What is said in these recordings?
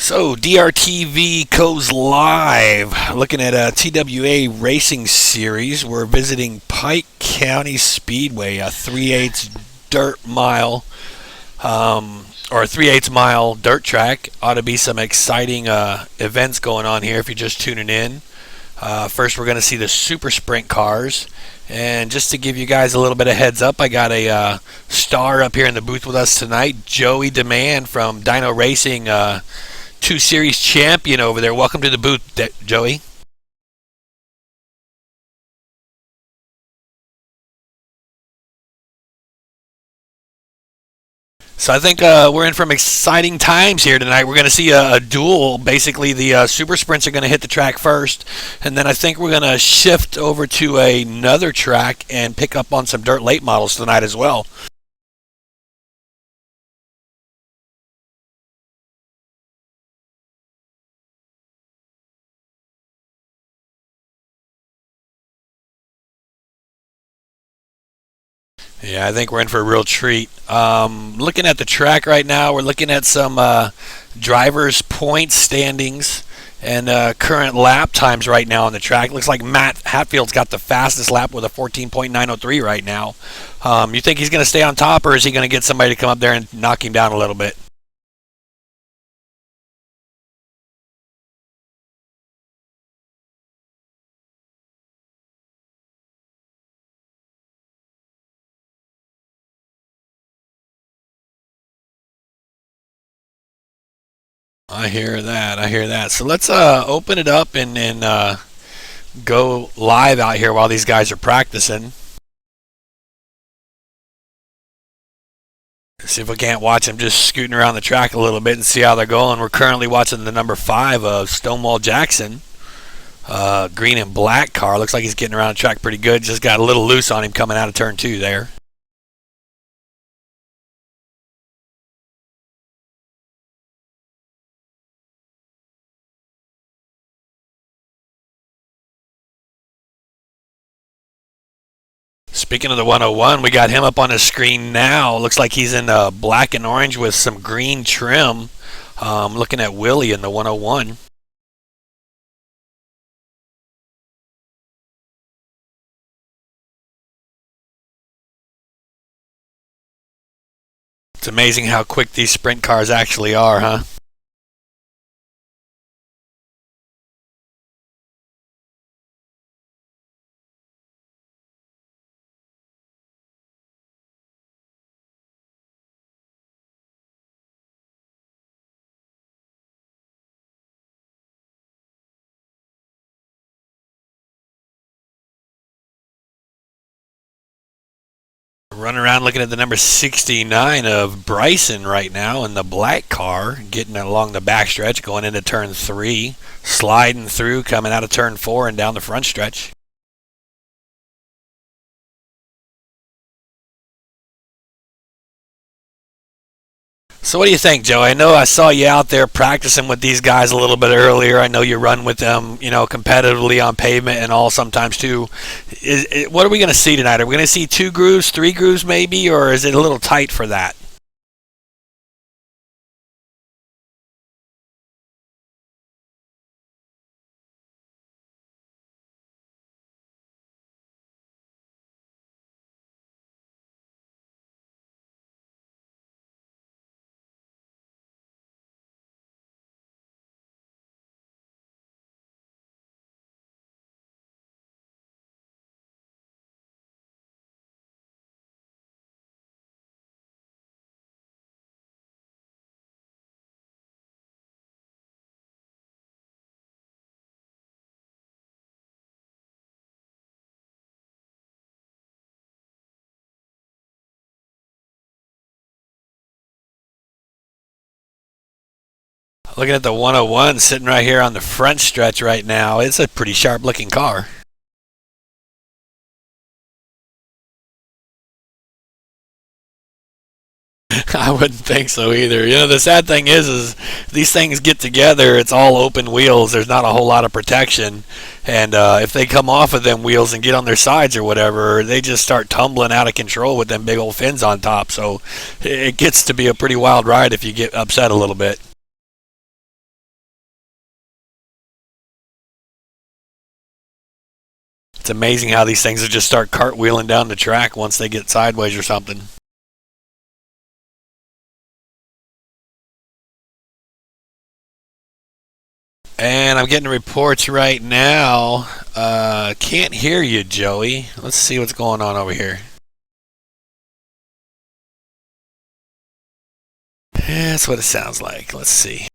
So DRTV goes live. Looking at a TWA racing series. We're visiting Pike County Speedway, a 3/8 dirt mile, or a 3/8 mile dirt track. Ought to be some exciting events going on here if you're just tuning in. First, we're going to see the super sprint cars. And just to give you guys a little bit of heads up, I got a star up here in the booth with us tonight, Joey Demand from Dyno Racing, 2 Series champion over there. Welcome to the booth, Joey. So I think we're in for exciting times here tonight. We're going to see a duel. Basically, the super sprints are going to hit the track first, and then I think we're going to shift over to another track and pick up on some dirt late models tonight as well. Yeah, I think we're in for a real treat. Looking at the track right now, we're looking at some drivers' point standings and current lap times right now on the track. Looks like Matt Hatfield's got the fastest lap with a 14.903 right now. You think he's going to stay on top, or is he going to get somebody to come up there and knock him down a little bit? I hear that. I hear that. So let's open it up and go live out here while these guys are practicing. See if we can't watch them just scooting around the track a little bit and see how they're going. We're currently watching the number 5 of Stonewall Jackson. Green and black car. Looks like he's getting around the track pretty good. Just got a little loose on him coming out of turn 2 there. Speaking of the 101, we got him up on the screen now. Looks like he's in black and orange with some green trim. Looking at Willie in the 101. It's amazing how quick these sprint cars actually are, huh? Running around looking at the number 69 of Bryson right now in the black car, getting along the backstretch, going into turn 3, sliding through, coming out of turn 4 and down the front stretch. So what do you think, Joe? I know I saw you out there practicing with these guys a little bit earlier. I know you run with them, competitively on pavement and all sometimes too. What are we going to see tonight? Are we going to see 2 grooves, 3 grooves maybe, or is it a little tight for that? Looking at the 101 sitting right here on the front stretch right now, it's a pretty sharp looking car. I wouldn't think so either. The sad thing is these things get together. It's all open wheels. There's not a whole lot of protection, and if they come off of them wheels and get on their sides or whatever, they just start tumbling out of control with them big old fins on top. So it gets to be a pretty wild ride if you get upset a little bit. It's amazing how these things will just start cartwheeling down the track once they get sideways or something. And I'm getting reports right now. Can't hear you, Joey. Let's see what's going on over here. Yeah, that's what it sounds like. Let's see.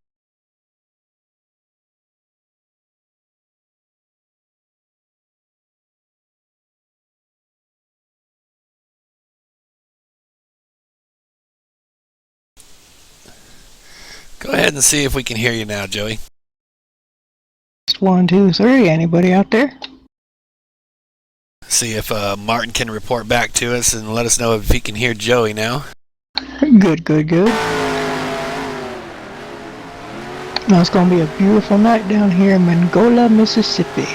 Go ahead and see if we can hear you now, Joey. 1, 2, 3. Anybody out there? See if Martin can report back to us and let us know if he can hear Joey now. Good, good, good. Now it's going to be a beautiful night down here in Mongolia, Mississippi.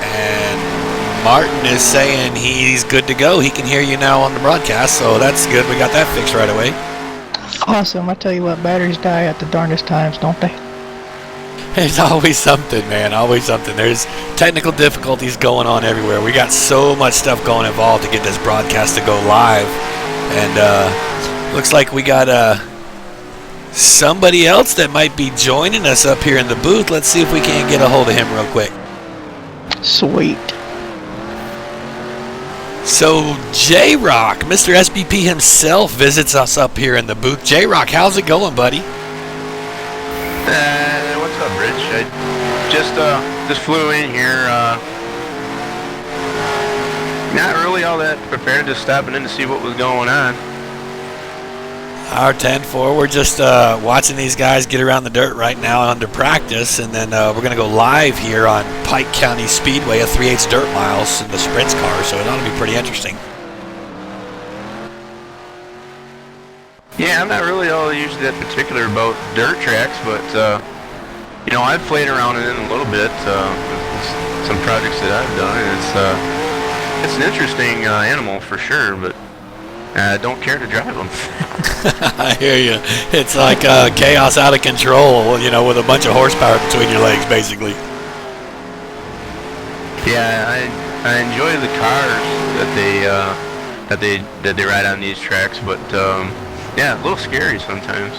And Martin is saying he's good to go. He can hear you now on the broadcast, so that's good. We got that fixed right away. Awesome. I tell you what, batteries die at the darndest times, don't they? There's always something, man. Always something. There's technical difficulties going on everywhere. We got so much stuff going involved to get this broadcast to go live. And looks like we got somebody else that might be joining us up here in the booth. Let's see if we can't get a hold of him real quick. Sweet. So J-Rock, Mr. SBP himself, visits us up here in the booth. J-Rock, how's it going, buddy? What's up, Rich? I just flew in here. Not really all that prepared, just stopping in to see what was going on. Our 10-4, we're just watching these guys get around the dirt right now under practice, and then we're going to go live here on Pike County Speedway, a 3/8 dirt miles in the sprints car, so it ought to be pretty interesting. Yeah, I'm not really all usually that particular about dirt tracks, but you know, I've played around in it a little bit. Some projects that I've done, and it's an interesting animal for sure, but I don't care to drive them. I hear you. It's like chaos out of control, you know, with a bunch of horsepower between your legs, basically. Yeah, I enjoy the cars that they ride on these tracks, but yeah, a little scary sometimes.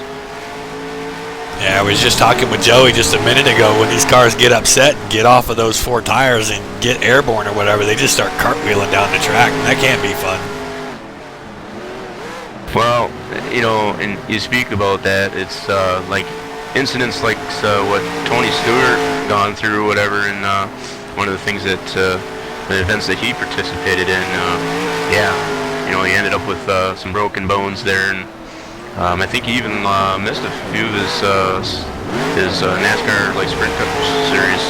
Yeah, I was just talking with Joey just a minute ago. When these cars get upset and get off of those 4 tires and get airborne or whatever, they just start cartwheeling down the track, and that can't be fun. Well, you know, and you speak about that, it's like incidents like what Tony Stewart gone through or whatever, and one of the things that, the events that he participated in, yeah, you know, he ended up with some broken bones there, and I think he even missed a few of his NASCAR like Sprint Cup Series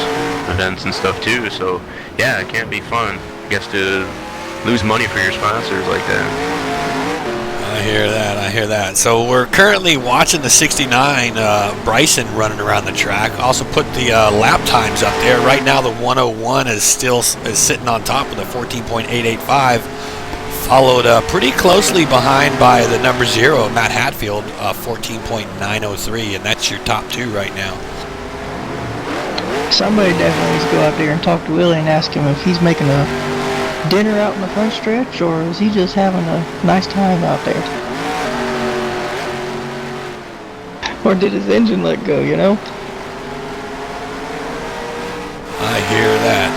events and stuff too, so yeah, it can't be fun, I guess, to lose money for your sponsors like that. I hear that. So we're currently watching the 69 Bryson running around the track. Also put the lap times up there. Right now the 101 is sitting on top with a 14.885, followed pretty closely behind by the number 0, Matt Hatfield, 14.903, and that's your top 2 right now. Somebody definitely needs to go out there and talk to Willie and ask him if he's making a dinner out in the front stretch, or is he just having a nice time out there? Or did his engine let go, you know? I hear that.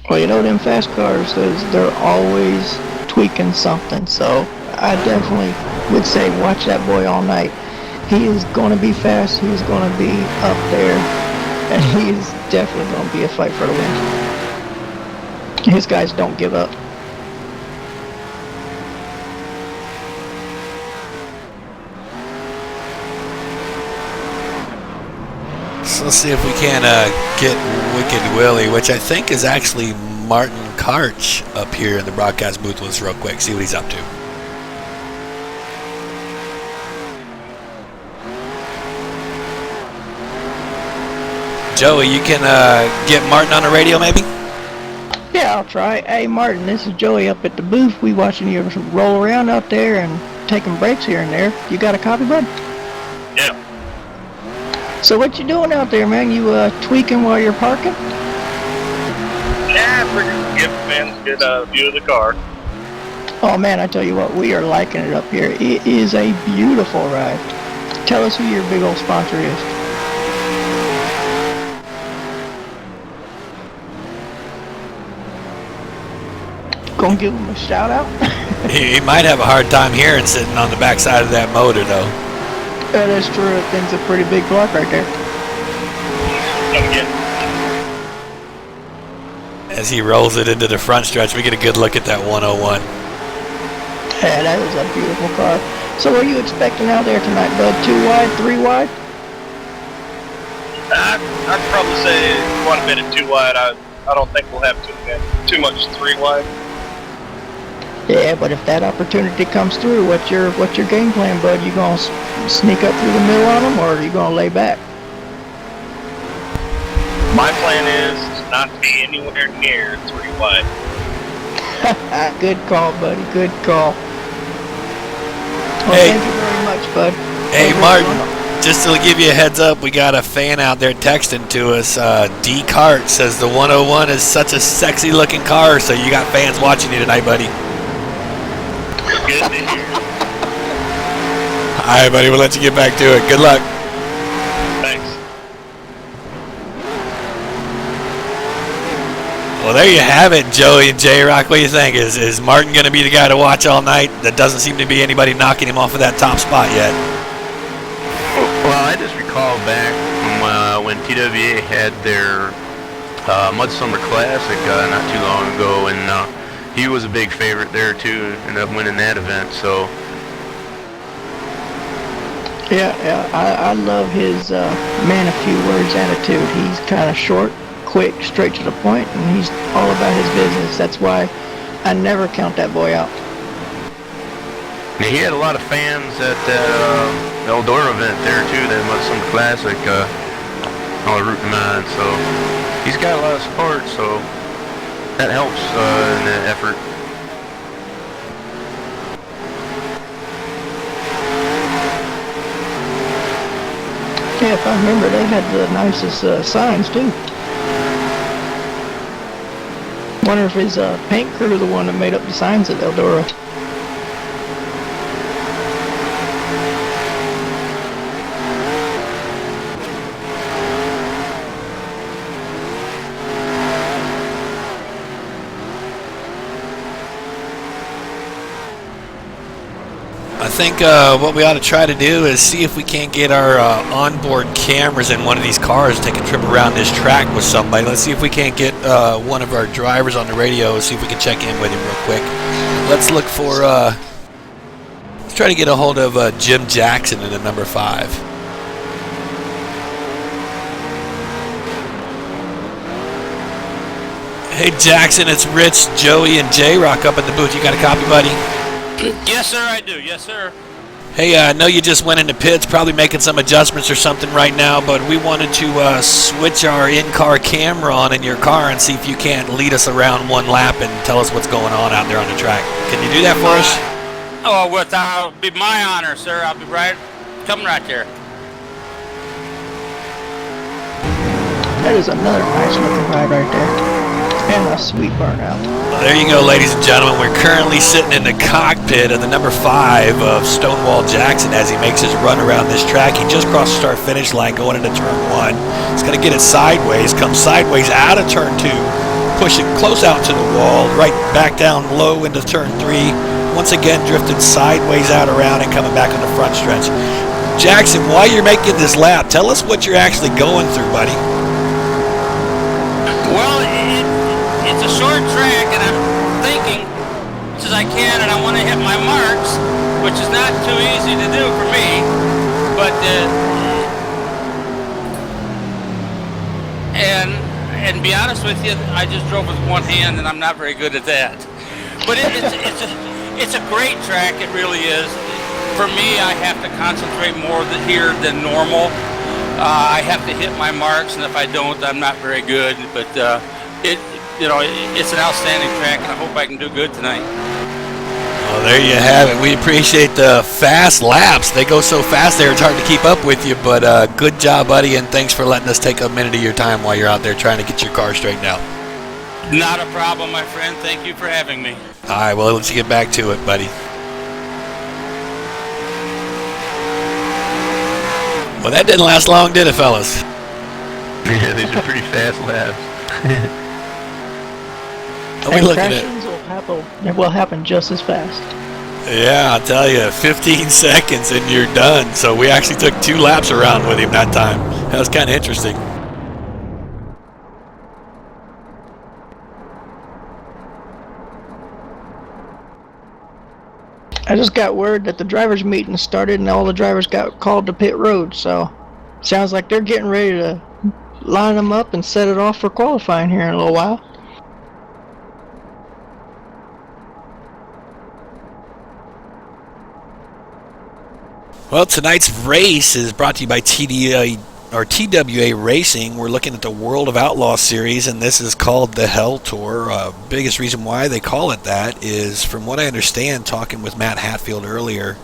Well, you know, them fast cars, they're always tweaking something, so I definitely would say watch that boy all night. He is going to be fast, he's going to be up there, and he is definitely going to be a fight for the win. His guys don't give up. So let's see if we can get Wicked Willie, which I think is actually Martin Karch up here in the broadcast booth with us real quick, see what he's up to. Joey, you can get Martin on the radio maybe? Yeah, I'll try. Hey Martin, this is Joey up at the booth. We watching you roll around out there and taking breaks here and there. You got a copy, bud? Yeah. So what you doing out there, man? You tweaking while you're parking? Yeah, pretty good, man. Good view of the car. Oh man, I tell you what, we are liking it up here. It is a beautiful ride. Tell us who your big old sponsor is. Gonna give him a shout out? He might have a hard time hearing sitting on the back side of that motor, though. That is true. That thing's a pretty big block right there. As he rolls it into the front stretch, we get a good look at that 101. Yeah, that is a beautiful car. So what are you expecting out there tonight, bud? 2 wide, 3 wide? I'd probably say quite a bit of 2 wide. I don't think we'll have too much 3 wide. Yeah, but if that opportunity comes through, what's your game plan, bud? You gonna sneak up through the middle on them, or are you gonna lay back? My plan is not to be anywhere near 3 wide. Good call, buddy. Good call. Well, Hey. thank you very much, bud. Hey, Martin, just to give you a heads up, we got a fan out there texting to us. D. Cart says the 101 is such a sexy looking car, so you got fans watching you tonight, buddy. Good to hear. All right, buddy, we'll let you get back to it. Good luck. Thanks. Well, there you have it, Joey and J-Rock. What do you think? Is Martin going to be the guy to watch all night? There doesn't seem to be anybody knocking him off of that top spot yet. Well, I just recall back from when TWA had their Mudsummer Classic not too long ago, and he was a big favorite there too, ended up winning that event. So Yeah, I love his man of few words attitude. He's kind of short, quick, straight to the point, and he's all about his business. That's why I never count that boy out. he had a lot of fans at that Eldora event there too, that Mudsummer Classic, on Route 9. So he's got a lot of support, so that helps in that effort. Yeah, if I remember, they had the nicest signs too. Wonder if his paint crew the one that made up the signs at Eldora. I think what we ought to try to do is see if we can't get our onboard cameras in one of these cars, take a trip around this track with somebody. Let's see if we can't get one of our drivers on the radio, see if we can check in with him real quick. Let's look for, let's try to get a hold of Jim Jackson in the number 5. Hey Jackson, it's Rich, Joey, and J-Rock up at the booth. You got a copy, buddy? Yes, sir, I do. Yes, sir. Hey, I know you just went into pits, probably making some adjustments or something right now, but we wanted to switch our in-car camera on in your car and see if you can't lead us around one lap and tell us what's going on out there on the track. Can you do that for us? Oh, it'll be my honor, sir. I'll be coming right there. That is another nice looking ride right there. And a sweet burnout. Well, there you go, ladies and gentlemen. We're currently sitting in the cockpit of the number 5 of Stonewall Jackson as he makes his run around this track. He just crossed the start-finish line going into turn 1. He's going to get it sideways, come sideways out of turn 2, push it close out to the wall, right back down low into turn 3. Once again, drifted sideways out around and coming back on the front stretch. Jackson, while you're making this lap, tell us what you're actually going through, buddy. Well, it's a short track, and I'm thinking as I can, and I want to hit my marks, which is not too easy to do for me. But and be honest with you, I just drove with one hand, and I'm not very good at that. But it's a great track. It really is. For me, I have to concentrate more here than normal. I have to hit my marks, and if I don't, I'm not very good. But it's an outstanding track, and I hope I can do good tonight. Well, there you have it. We appreciate the fast laps. They go so fast there, it's hard to keep up with you, but good job, buddy, and thanks for letting us take a minute of your time while you're out there trying to get your car straightened out. Not a problem, my friend. Thank you for having me. All right, well, let's get back to it, buddy. Well, that didn't last long, did it, fellas? Yeah, these are pretty fast laps. And crashes will happen just as fast. Yeah, I'll tell you, 15 seconds and you're done. So we actually took 2 laps around with him that time. That was kind of interesting. I just got word that the drivers' meeting started and all the drivers got called to pit road, so sounds like they're getting ready to line them up and set it off for qualifying here in a little while. Well, tonight's race is brought to you by TWA Racing. We're looking at the World of Outlaw Series, and this is called the Hell Tour. Biggest reason why they call it that is, from what I understand, talking with Matt Hatfield earlier,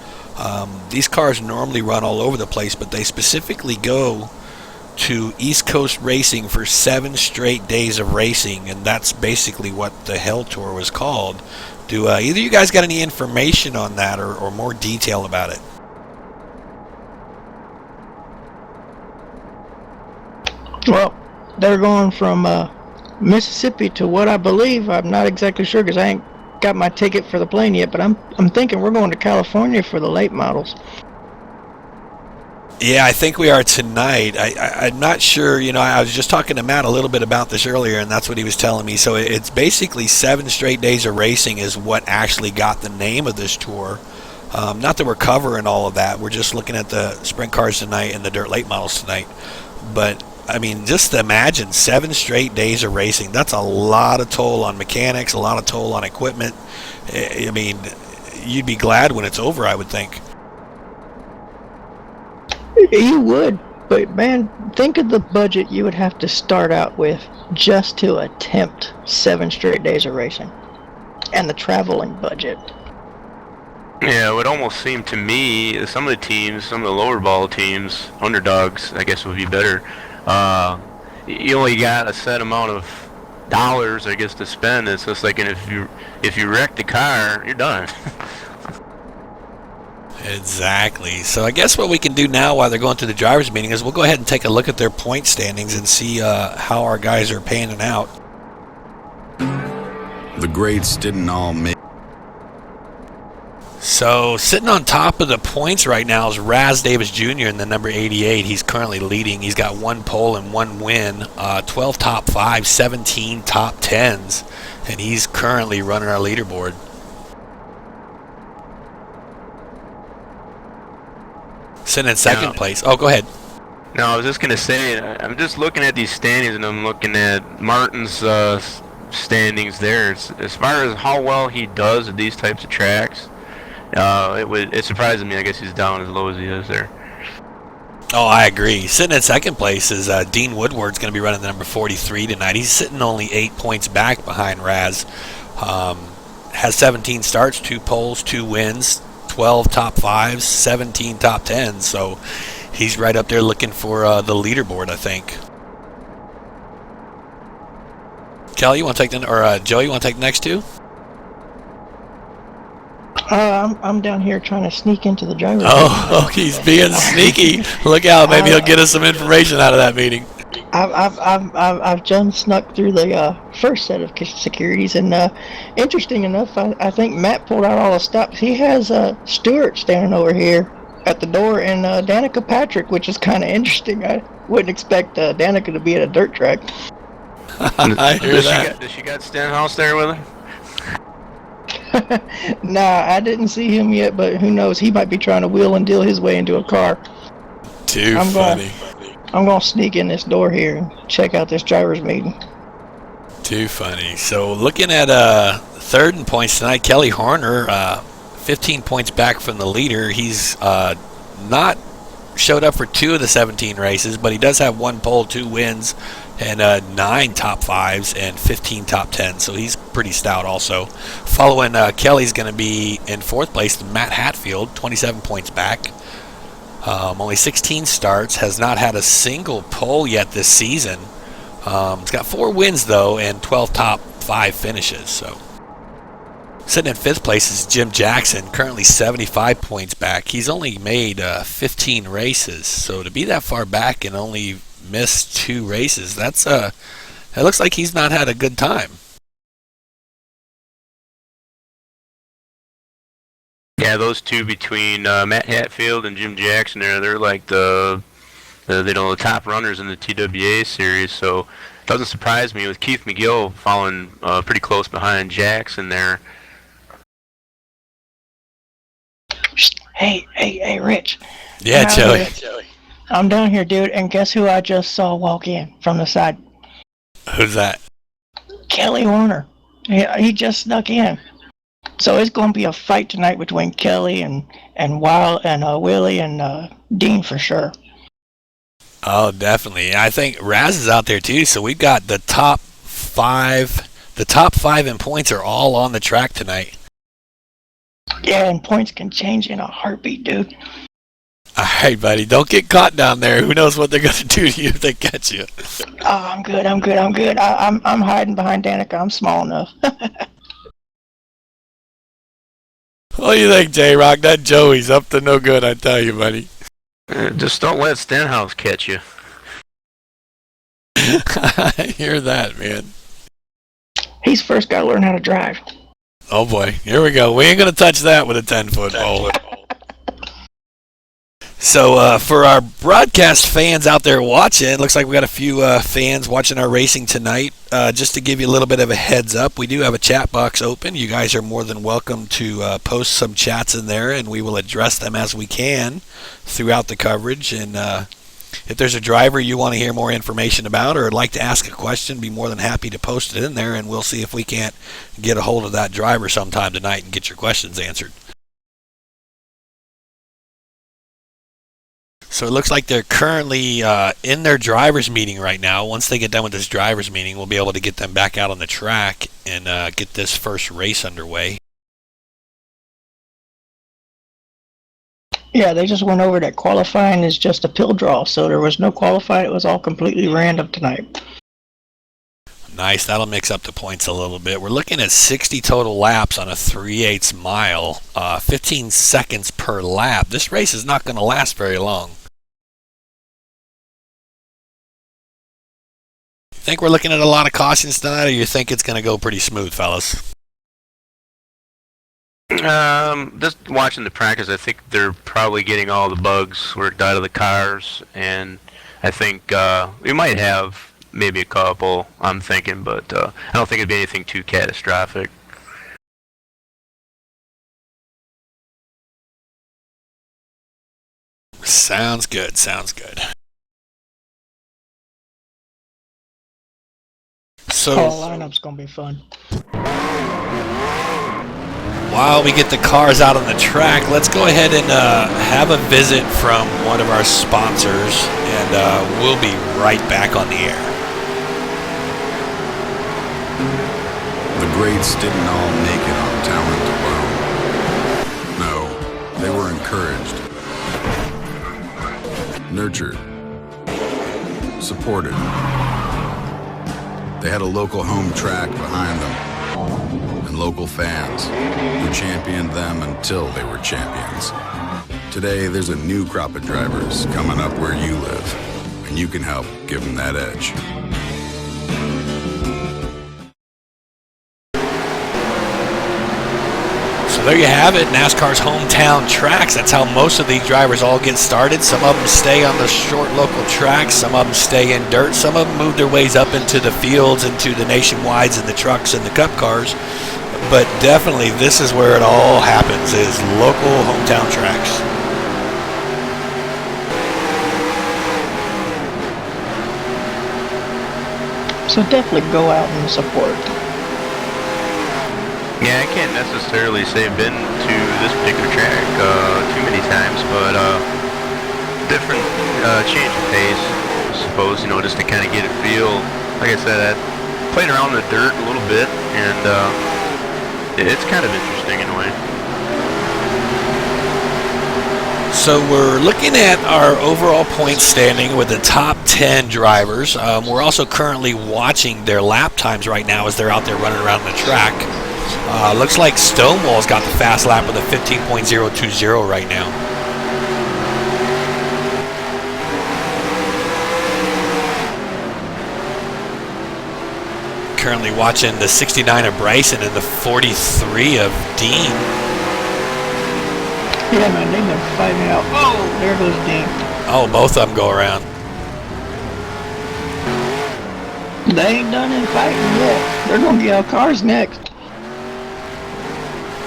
these cars normally run all over the place, but they specifically go to East Coast racing for 7 straight days of racing, and that's basically what the Hell Tour was called. Do either of you guys got any information on that or more detail about it? Well, they're going from Mississippi to what I believe, I'm not exactly sure because I ain't got my ticket for the plane yet, but I'm thinking we're going to California for the late models. Yeah, I think we are tonight. I'm not sure. You know, I was just talking to Matt a little bit about this earlier, and that's what he was telling me. So it's basically 7 straight days of racing is what actually got the name of this tour. Not that we're covering all of that. We're just looking at the sprint cars tonight and the dirt late models tonight. But I mean, just imagine 7 straight days of racing. That's a lot of toll on mechanics, a lot of toll on equipment. I mean, you'd be glad when it's over, I would think. You would, but man, think of the budget you would have to start out with just to attempt 7 straight days of racing. And the traveling budget. Yeah, it would almost seem to me, some of the teams, some of the lower ball teams, underdogs, I guess would be better. You only got a set amount of dollars, I guess, to spend. It's just like, and if you wreck the car, you're done. Exactly. So I guess what we can do now while they're going through the drivers' meeting is we'll go ahead and take a look at their point standings and see how our guys are panning out. The greats didn't all make. So sitting on top of the points right now is Raz Davis Jr. in the number 88. He's currently leading. He's got 1 pole and 1 win, 12 top 5, 17 top 10s, and he's currently running our leaderboard. Sitting in second place. Oh, go ahead. No, I was just going to say, I'm just looking at these standings, and I'm looking at Martin's standings there. As far as how well he does at these types of tracks, it surprises me. I guess he's down as low as he is there. Oh, I agree. Sitting in second place is Dean Woodward's going to be running the number 43 tonight. He's sitting only 8 points back behind Raz. Has 17 starts, 2 poles, 2 wins, 12 top 5s, 17 top 10s. So he's right up there looking for the leaderboard, I think. Kelly, you want to take Joe, you want to take the next 2? I'm down here trying to sneak into the driver's meeting. Oh, he's being sneaky. Look out, maybe he'll get us some information out of that meeting. I've just snuck through the first set of securities, and interesting enough, I think Matt pulled out all the stops. He has Stewart standing over here at the door, and Danica Patrick, which is kind of interesting. I wouldn't expect Danica to be at a dirt track. I hear that. Does she got Stenhouse there with her? Nah, I didn't see him yet, but who knows? He might be trying to wheel and deal his way into a car. Too funny. I'm going to sneak in this door here and check out this driver's meeting. Too funny. So looking at third in points tonight, Kelly Horner, 15 points back from the leader. He's not showed up for 2 of the 17 races, but he does have 1 pole, 2 wins, and 9 top 5s and 15 top 10s, so he's pretty stout also. Following Kelly's going to be in 4th place, Matt Hatfield, 27 points back. Only 16 starts, has not had a single pole yet this season. He's got 4 wins, though, and 12 top 5 finishes. So, sitting in 5th place is Jim Jackson, currently 75 points back. He's only made 15 races, so to be that far back and only miss 2 races, it looks like he's not had a good time. Yeah, those two between Matt Hatfield and Jim Jackson they're like the top runners in the TWA series, so it doesn't surprise me with Keith McGill following pretty close behind Jackson there. Hey, Rich. Yeah, Joey. I'm down here, dude, and guess who I just saw walk in from the side? Who's that? Kelly Warner. He just snuck in. So it's going to be a fight tonight between Kelly and Willie and Dean for sure. Oh, definitely. I think Raz is out there too. So we've got the top 5. The top 5 in points are all on the track tonight. Yeah, and points can change in a heartbeat, dude. All right, buddy. Don't get caught down there. Who knows what they're going to do to you if they catch you? Oh, I'm good. I'm hiding behind Danica. I'm small enough. What do you think, J-Rock? That Joey's up to no good, I tell you, buddy. Just don't let Stenhouse catch you. I hear that, man. He's first got to learn how to drive. Oh, boy. Here we go. We ain't going to touch that with a 10-foot pole. So, for our broadcast fans out there watching, it looks like we got a few fans watching our racing tonight. Just to give you a little bit of a heads up, we do have a chat box open. You guys are more than welcome to post some chats in there, and we will address them as we can throughout the coverage. And if there's a driver you want to hear more information about or would like to ask a question, be more than happy to post it in there, and we'll see if we can't get a hold of that driver sometime tonight and get your questions answered. So it looks like they're currently in their driver's meeting right now. Once they get done with this driver's meeting, we'll be able to get them back out on the track and get this first race underway. Yeah, they just went over that qualifying is just a pill draw, so there was no qualifying. It was all completely random tonight. Nice. That'll mix up the points a little bit. We're looking at 60 total laps on a 3/8 mile, 15 seconds per lap. This race is not going to last very long. Think we're looking at a lot of cautions tonight, or you think it's going to go pretty smooth, fellas? Just watching the practice, I think they're probably getting all the bugs worked out of the cars, and I think we might have maybe a couple, I'm thinking, but I don't think it'd be anything too catastrophic. Sounds good, sounds good. So, lineup's going to be fun. While we get the cars out on the track, let's go ahead and have a visit from one of our sponsors, and we'll be right back on the air. The greats didn't all make it on talent alone. No, they were encouraged, nurtured, supported. They had a local home track behind them, and local fans who championed them until they were champions. Today, there's a new crop of drivers coming up where you live, and you can help give them that edge. So there you have it, NASCAR's hometown tracks. That's how most of these drivers all get started. Some of them stay on the short local tracks, some of them stay in dirt, some of them move their ways up into the fields, into the nationwides and the trucks and the cup cars. But definitely this is where it all happens, is local hometown tracks. So definitely go out and support. Yeah, I can't necessarily say I've been to this particular track too many times, but different change of pace, I suppose, you know, just to kind of get a feel. Like I said, I played around in the dirt a little bit, and it's kind of interesting in a way. So we're looking at our overall point standing with the top 10 drivers. We're also currently watching their lap times right now as they're out there running around the track. Looks like Stonewall's got the fast lap with a 15.020 right now. Currently watching the 69 of Bryson and the 43 of Dean. Yeah, man, they've been fighting it out. Oh, there goes Dean. Oh, both of them go around. They ain't done any fighting yet. They're gonna get out cars next.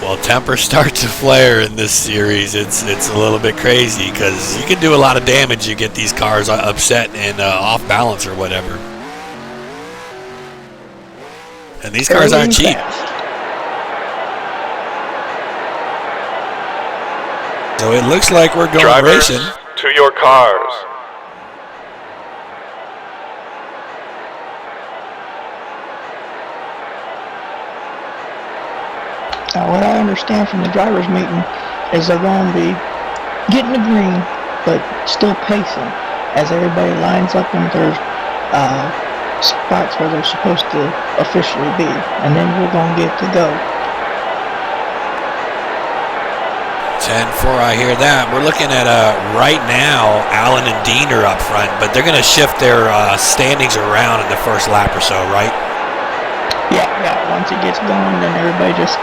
Well, tempers start to flare in this series. It's a little bit crazy because you can do a lot of damage. You get these cars upset and off balance or whatever. And these cars aren't cheap. So it looks like we're going Drivers, racing. to your cars. Now, what I understand from the drivers' meeting is they're going to be getting the green, but still pacing as everybody lines up in their spots where they're supposed to officially be, and then we're going to get to go. 10-4, I hear that. We're looking at right now, Allen and Dean are up front, but they're going to shift their standings around in the first lap or so, right? Yeah. Once it gets going, then everybody just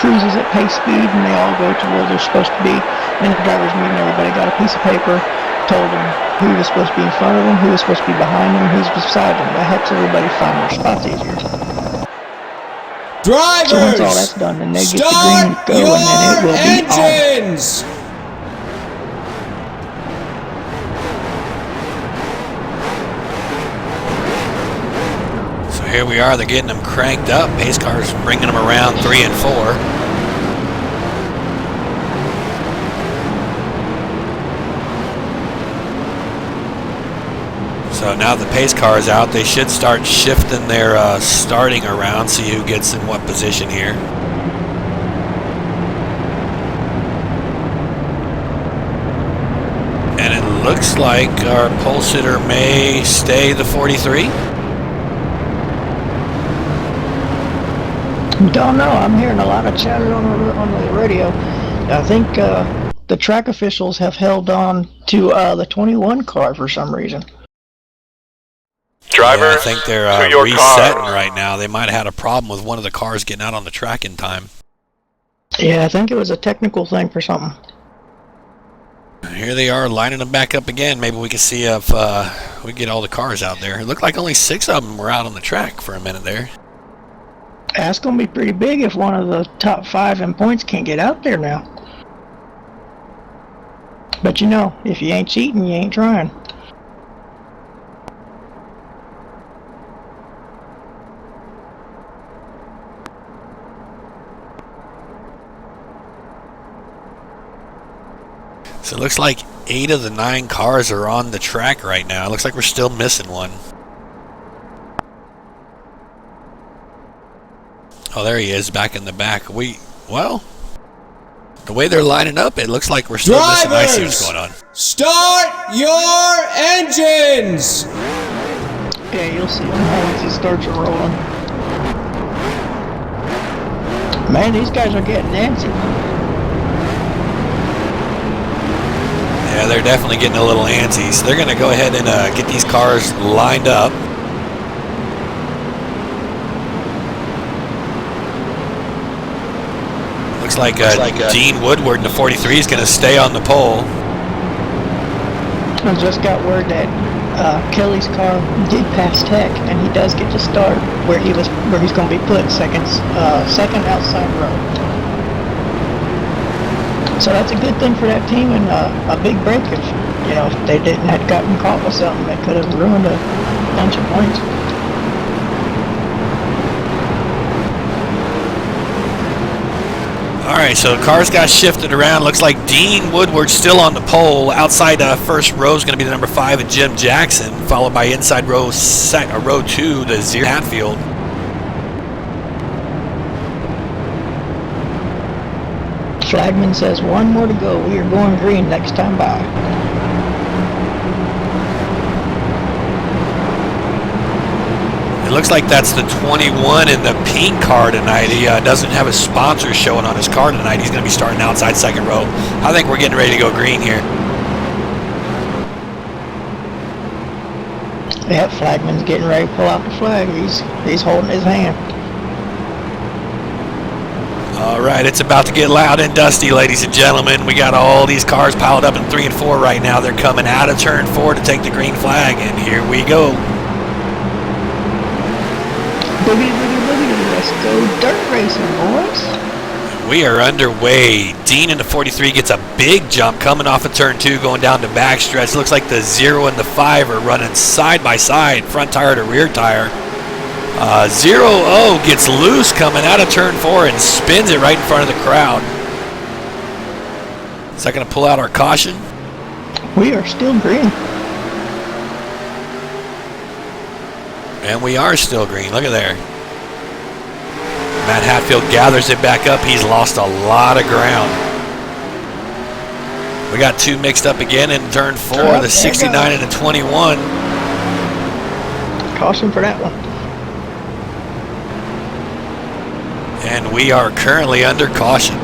cruises at pace speed, and they all go to where they're supposed to be. And the drivers meeting, everybody got a piece of paper, told them who was supposed to be in front of them, who was supposed to be behind them, who's beside them. That helps everybody find their spots easier. Drivers, so once all that's done, then they get the green and go, and then it will be engines. on. So here we are. They're getting them cranked up. Pace cars bringing them around 3 and 4. So now the pace car is out, they should start shifting their starting around, see who gets in what position here. And it looks like our pole sitter may stay the 43. Don't know. I'm hearing a lot of chatter on the radio. I think the track officials have held on to the 21 car for some reason. Drivers, yeah, I think they're to your resetting cars. right now. They might have had a problem with one of the cars getting out on the track in time. Yeah, I think it was a technical thing for something. Here they are lining them back up again. Maybe we can see if we get all the cars out there. It looked like only 6 of them were out on the track for a minute there. That's going to be pretty big if one of the top 5 in points can't get out there now. But you know, if you ain't cheating, you ain't trying. So it looks like 8 of the 9 cars are on the track right now. It looks like we're still missing one. Oh, there he is, back in the back. Well, the way they're lining up, it looks like we're still missing. I see what's going on. Start your engines! Yeah, you'll see him once he starts rolling. Man, these guys are getting antsy. Yeah, they're definitely getting a little antsy. So they're going to go ahead and get these cars lined up. Looks like Dean Woodward in the 43 is going to stay on the pole. I just got word that Kelly's car did pass Tech, and he does get to start where he's going to be put, second outside row. So that's a good thing for that team, and a big break if they didn't had gotten caught with something that could have ruined a bunch of points. All All right, so cars got shifted around. Looks like Dean Woodward's still on the pole. Outside first row is going to be the number 5 and Jim Jackson, followed by inside row 2, the 0 Hatfield. Flagman says 1 more to go. We are going green next time by. It looks like that's the 21 in the pink car tonight. He doesn't have a sponsor showing on his car tonight. He's going to be starting outside second row. I think we're getting ready to go green here. Yep, Flagman's getting ready to pull out the flag. He's holding his hand. All right, it's about to get loud and dusty, ladies and gentlemen. We got all these cars piled up in 3 and 4 right now. They're coming out of turn 4 to take the green flag, and here we go. Boogie, boogie, boogie. Let's go dirt racing, boys. We are underway. Dean in the 43 gets a big jump coming off of turn 2, going down the backstretch. Looks like the 0 and the 5 are running side by side, front tire to rear tire. 0-0 gets loose coming out of turn 4 and spins it right in front of the crowd. Is that going to pull out our caution? We are still green. And we are still green. Look at there. Matt Hatfield gathers it back up. He's lost a lot of ground. We got 2 mixed up again in turn 4, the 69 and the 21. Caution for that one. And we are currently under caution.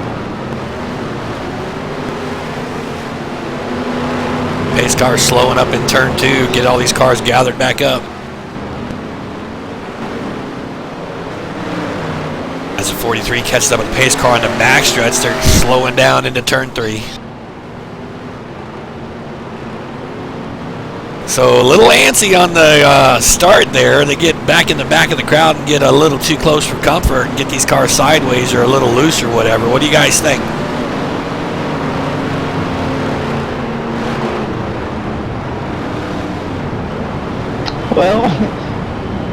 Pace car slowing up in turn 2. Get all these cars gathered back up. As the 43 catches up with the pace car on the backstretch, they're slowing down into turn 3. So a little antsy on the start there. They get back in the back of the crowd and get a little too close for comfort and get these cars sideways or a little loose or whatever. What do you guys think? Well,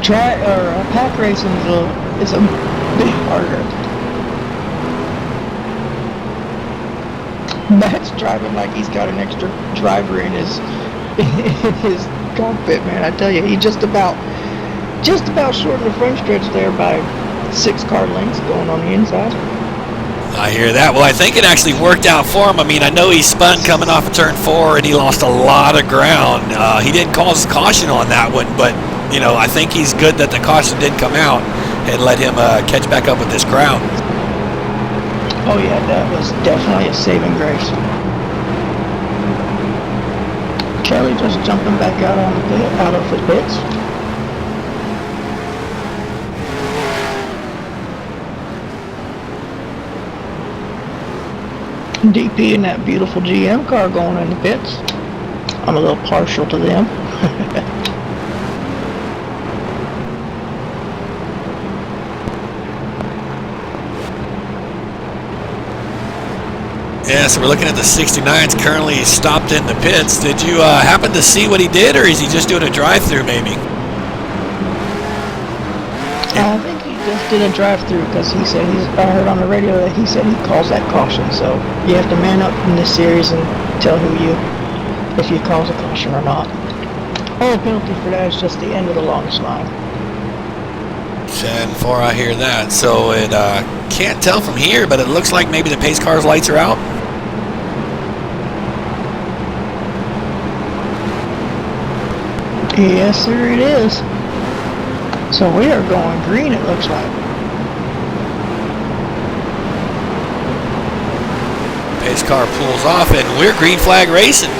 pack racing is a bit harder. Matt's driving like he's got an extra driver in his cockpit, man. I tell you, he just about shortened the front stretch there by 6 car lengths going on the inside. I hear that. Well, I think it actually worked out for him. I mean, I know he spun coming off of turn 4 and he lost a lot of ground. He didn't cause caution on that one, but you know, I think he's good that the caution did come out and let him catch back up with this crowd. Oh yeah, that was definitely a saving grace. Kelly just jumping back out of the pits. DP in that beautiful GM car going in the pits. I'm a little partial to them. Yeah, so we're looking at the 69's currently stopped in the pits. Did you happen to see what he did, or is he just doing a drive-through maybe? I think he just did a drive-through because he said I heard on the radio that he said he calls that caution. So you have to man up in this series and tell if you calls a caution or not. Only penalty for that is just the end of the longest line. 10-4, I hear that. So it can't tell from here, but it looks like maybe the pace car's lights are out. Yes, sir, it is. So we are going green, it looks like. Pace car pulls off, and we're green flag racing.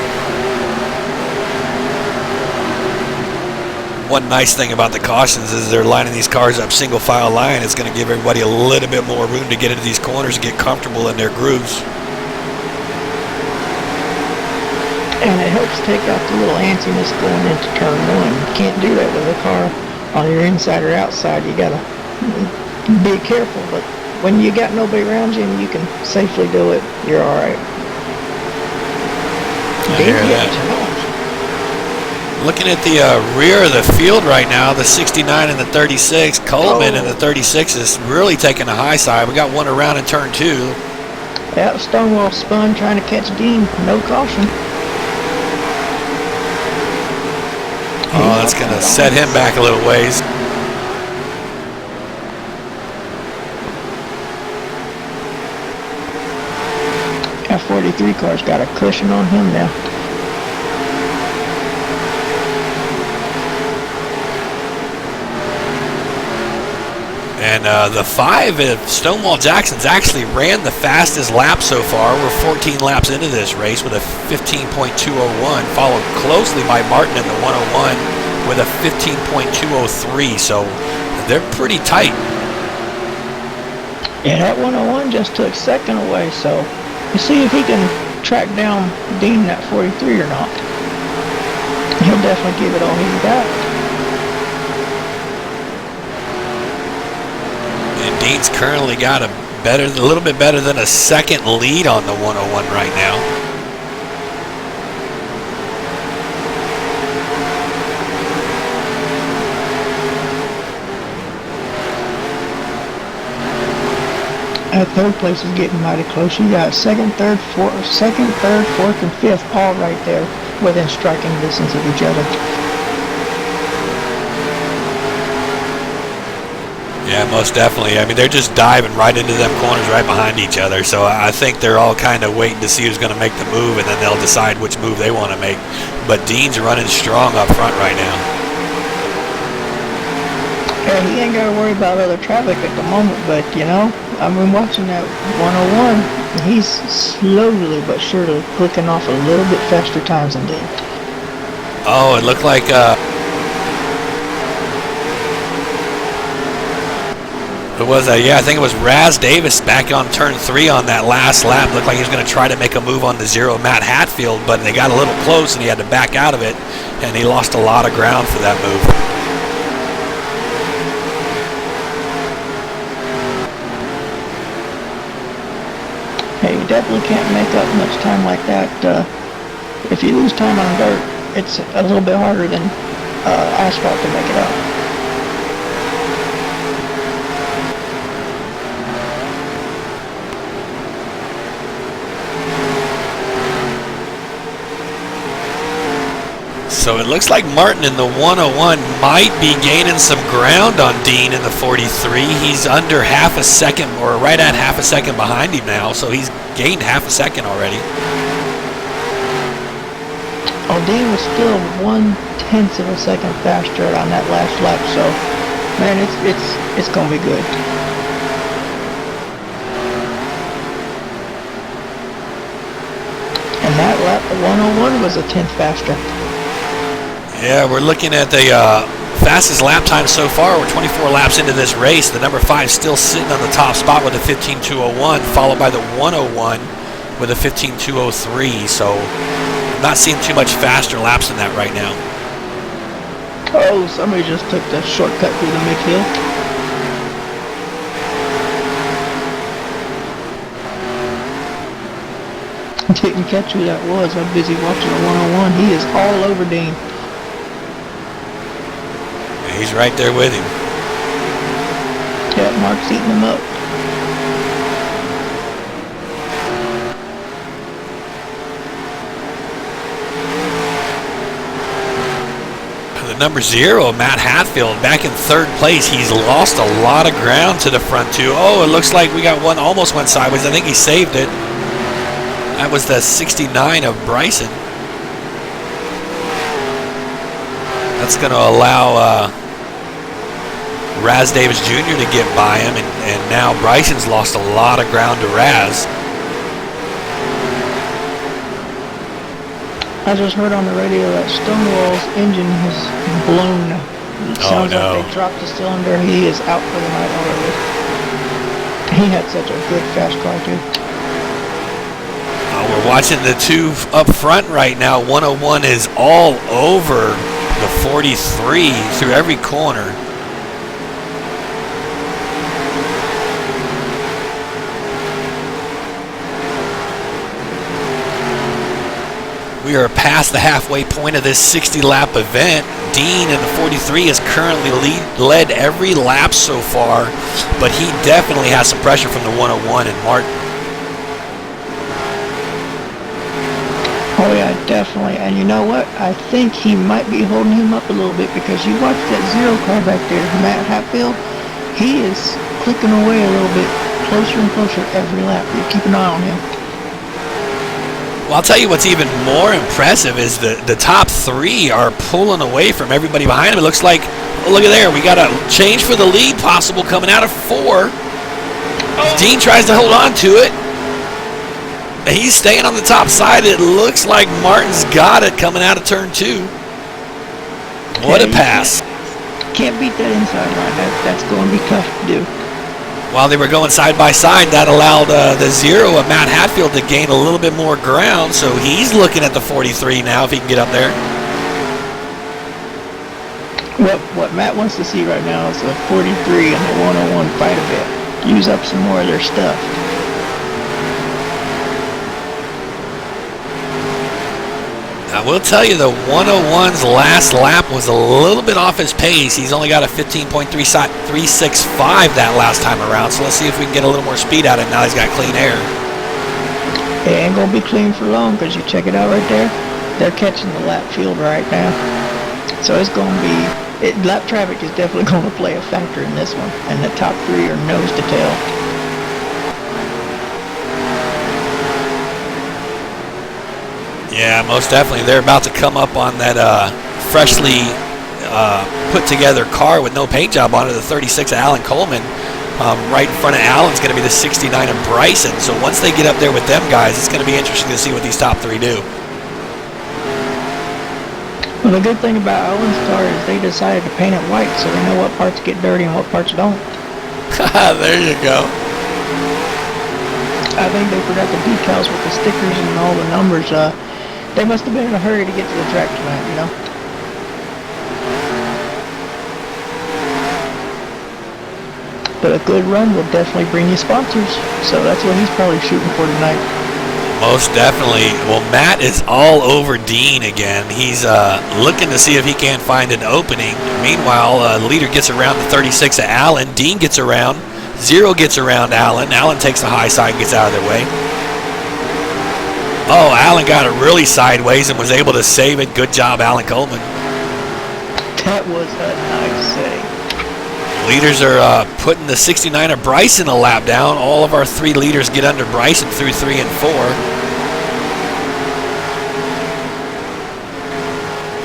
One nice thing about the cautions is they're lining these cars up single file line. It's going to give everybody a little bit more room to get into these corners and get comfortable in their grooves. And it helps take out the little antsiness going into turn 1. You can't do that with a car on your inside or outside. You gotta be careful, but when you got nobody around you and you can safely do it, you're alright. I hear that. Looking at the rear of the field right now, the 69 and the 36, Coleman and the 36 is really taking a high side. We got one around in turn 2. Yeah, Stonewall spun trying to catch Dean. No caution. Oh, that's going to set him back a little ways. F43 car's got a cushion on him now. And the 5 of Stonewall Jackson's actually ran the fastest lap so far. We're 14 laps into this race with a 15.201, followed closely by Martin in the 101 with a 15.203. So they're pretty tight. Yeah, that 101 just took second away, so we'll see if he can track down Dean in that 43 or not. He'll definitely give it all he's got. And Dean's currently got a little bit better than a second lead on the 101 right now. That third place is getting mighty close. You got second, third, fourth, and fifth all right there within striking distance of each other. Yeah, most definitely. I mean, they're just diving right into them corners right behind each other. So I think they're all kind of waiting to see who's going to make the move, and then they'll decide which move they want to make. But Dean's running strong up front right now. Yeah, he ain't got to worry about other traffic at the moment, but, you know, I've been watching that 101, and he's slowly but surely clicking off a little bit faster times than Dean. Oh, it looked like... It was I think it was Raz Davis back on turn 3 on that last lap. Looked like he was going to try to make a move on the 0 Matt Hatfield, but they got a little close and he had to back out of it, and he lost a lot of ground for that move. Hey, you definitely can't make up much time like that. If you lose time on dirt, it's a little bit harder than asphalt to make it up. So it looks like Martin in the 101 might be gaining some ground on Dean in the 43. He's under half a second, or right at half a second behind him now, so he's gained half a second already. Oh, Dean was still 1/10 of a second faster on that last lap, so man, it's gonna be good. And that lap, the 101 was a 10th faster. Yeah, we're looking at the fastest lap time so far. We're 24 laps into this race. The number 5 still sitting on the top spot with a 15.201, followed by the 101 with a 15.203. So I'm not seeing too much faster laps than that right now. Oh, somebody just took the shortcut through the midfield. Didn't catch who that was. I'm busy watching the 101. He is all over Dean. He's right there with him. Yeah, Mark's eating him up. The number 0, Matt Hatfield, back in 3rd place. He's lost a lot of ground to the front two. Oh, it looks like we got one almost went sideways. I think he saved it. That was the 69 of Bryson. That's going to allow Raz Davis Jr. to get by him, and now Bryson's lost a lot of ground to Raz. I just heard on the radio that Stonewall's engine has blown. It sounds like they dropped the cylinder. He is out for the night already. He had such a good fast car too. We're watching the 2 up front right now. 101 is all over the 43 through every corner. We are past the halfway point of this 60-lap event. Dean in the 43 has currently led every lap so far, but he definitely has some pressure from the 101 and Martin. Oh yeah, definitely. And you know what? I think he might be holding him up a little bit because you watch that zero car back there, Matt Hatfield. He is clicking away a little bit closer and closer every lap. You keep an eye on him. Well, I'll tell you what's even more impressive is the top three are pulling away from everybody behind him. It looks like, oh, look at there, we got a change for the lead possible coming out of 4. Dean tries to hold on to it. He's staying on the top side. It looks like Martin's got it coming out of turn 2. What a pass. Can't beat that inside line. That's going to be tough to do. While they were going side by side, that allowed the 0 of Matt Hatfield to gain a little bit more ground, so he's looking at the 43 now if he can get up there. What Matt wants to see right now is the 43 and the 101 fight a bit. Use up some more of their stuff. I will tell you, the 101's last lap was a little bit off his pace. He's only got a 15.365 that last time around, so let's see if we can get a little more speed out of him now he's got clean air. It ain't going to be clean for long because you check it out right there. They're catching the lap field right now. So it's going to be... lap traffic is definitely going to play a factor in this one, and the top 3 are nose to tail. Yeah, most definitely. They're about to come up on that freshly put together car with no paint job on it, the 36 of Alan Coleman. Right in front of Alan's going to be the 69 of Bryson. So once they get up there with them guys, it's going to be interesting to see what these top 3 do. Well, the good thing about Alan's car is they decided to paint it white, so they know what parts get dirty and what parts don't. There you go. I think they forgot the decals with the stickers and all the numbers. They must have been in a hurry to get to the track tonight, you know? But a good run will definitely bring you sponsors, so that's what he's probably shooting for tonight. Most definitely. Well, Matt is all over Dean again. He's looking to see if he can't find an opening. Meanwhile, the leader gets around the 36 of Allen. Dean gets around. 0 gets around Allen. Allen takes the high side and gets out of their way. Oh, Allen got it really sideways and was able to save it. Good job, Alan Coleman. That was a nice save. Leaders are putting the 69 of Bryson a lap down. All of our 3 leaders get under Bryson through 3 and 4.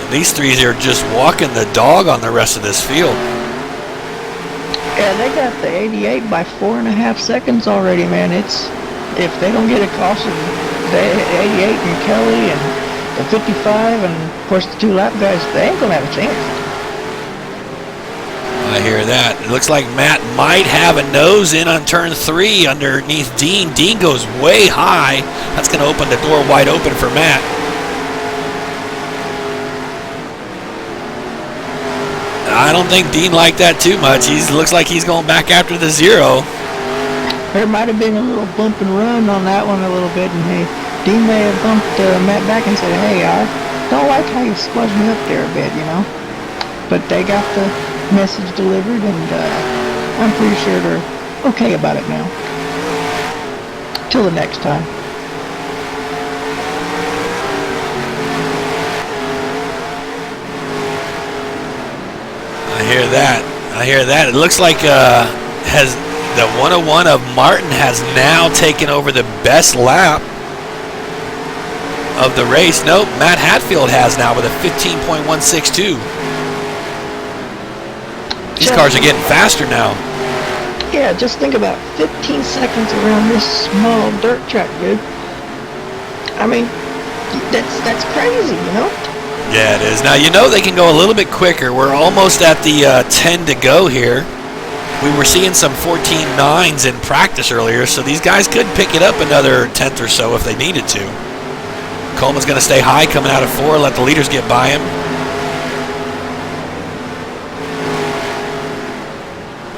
And these 3 are just walking the dog on the rest of this field. Yeah, they got the 88 by 4.5 seconds already, man. It's if they don't get a caution, the 88 and Kelly and the 55 and of course the 2 lap guys, they ain't gonna have a chance. I hear that. It looks like Matt might have a nose in on turn 3 underneath Dean. Dean goes way high. That's going to open the door wide open for Matt. I don't think Dean liked that too much. He looks like he's going back after the 0. There might have been a little bump and run on that one a little bit, and hey, Dean may have bumped Matt back and said, hey, I don't like how you squashed me up there a bit, you know. But they got the message delivered, and I'm pretty sure they're okay about it now. Till the next time. I hear that. I hear that. It looks like has the 101 of Martin has now taken over the best lap of the race. Nope, Matt Hatfield has now with a 15.162. These cars are getting faster now. Yeah, just think about 15 seconds around this small dirt track, dude. I mean, that's crazy, you know? Yeah, it is. Now, you know they can go a little bit quicker. We're almost at the 10 to go here. We were seeing some 14.9s in practice earlier, so these guys could pick it up another tenth or so if they needed to. Coleman's going to stay high coming out of 4, let the leaders get by him.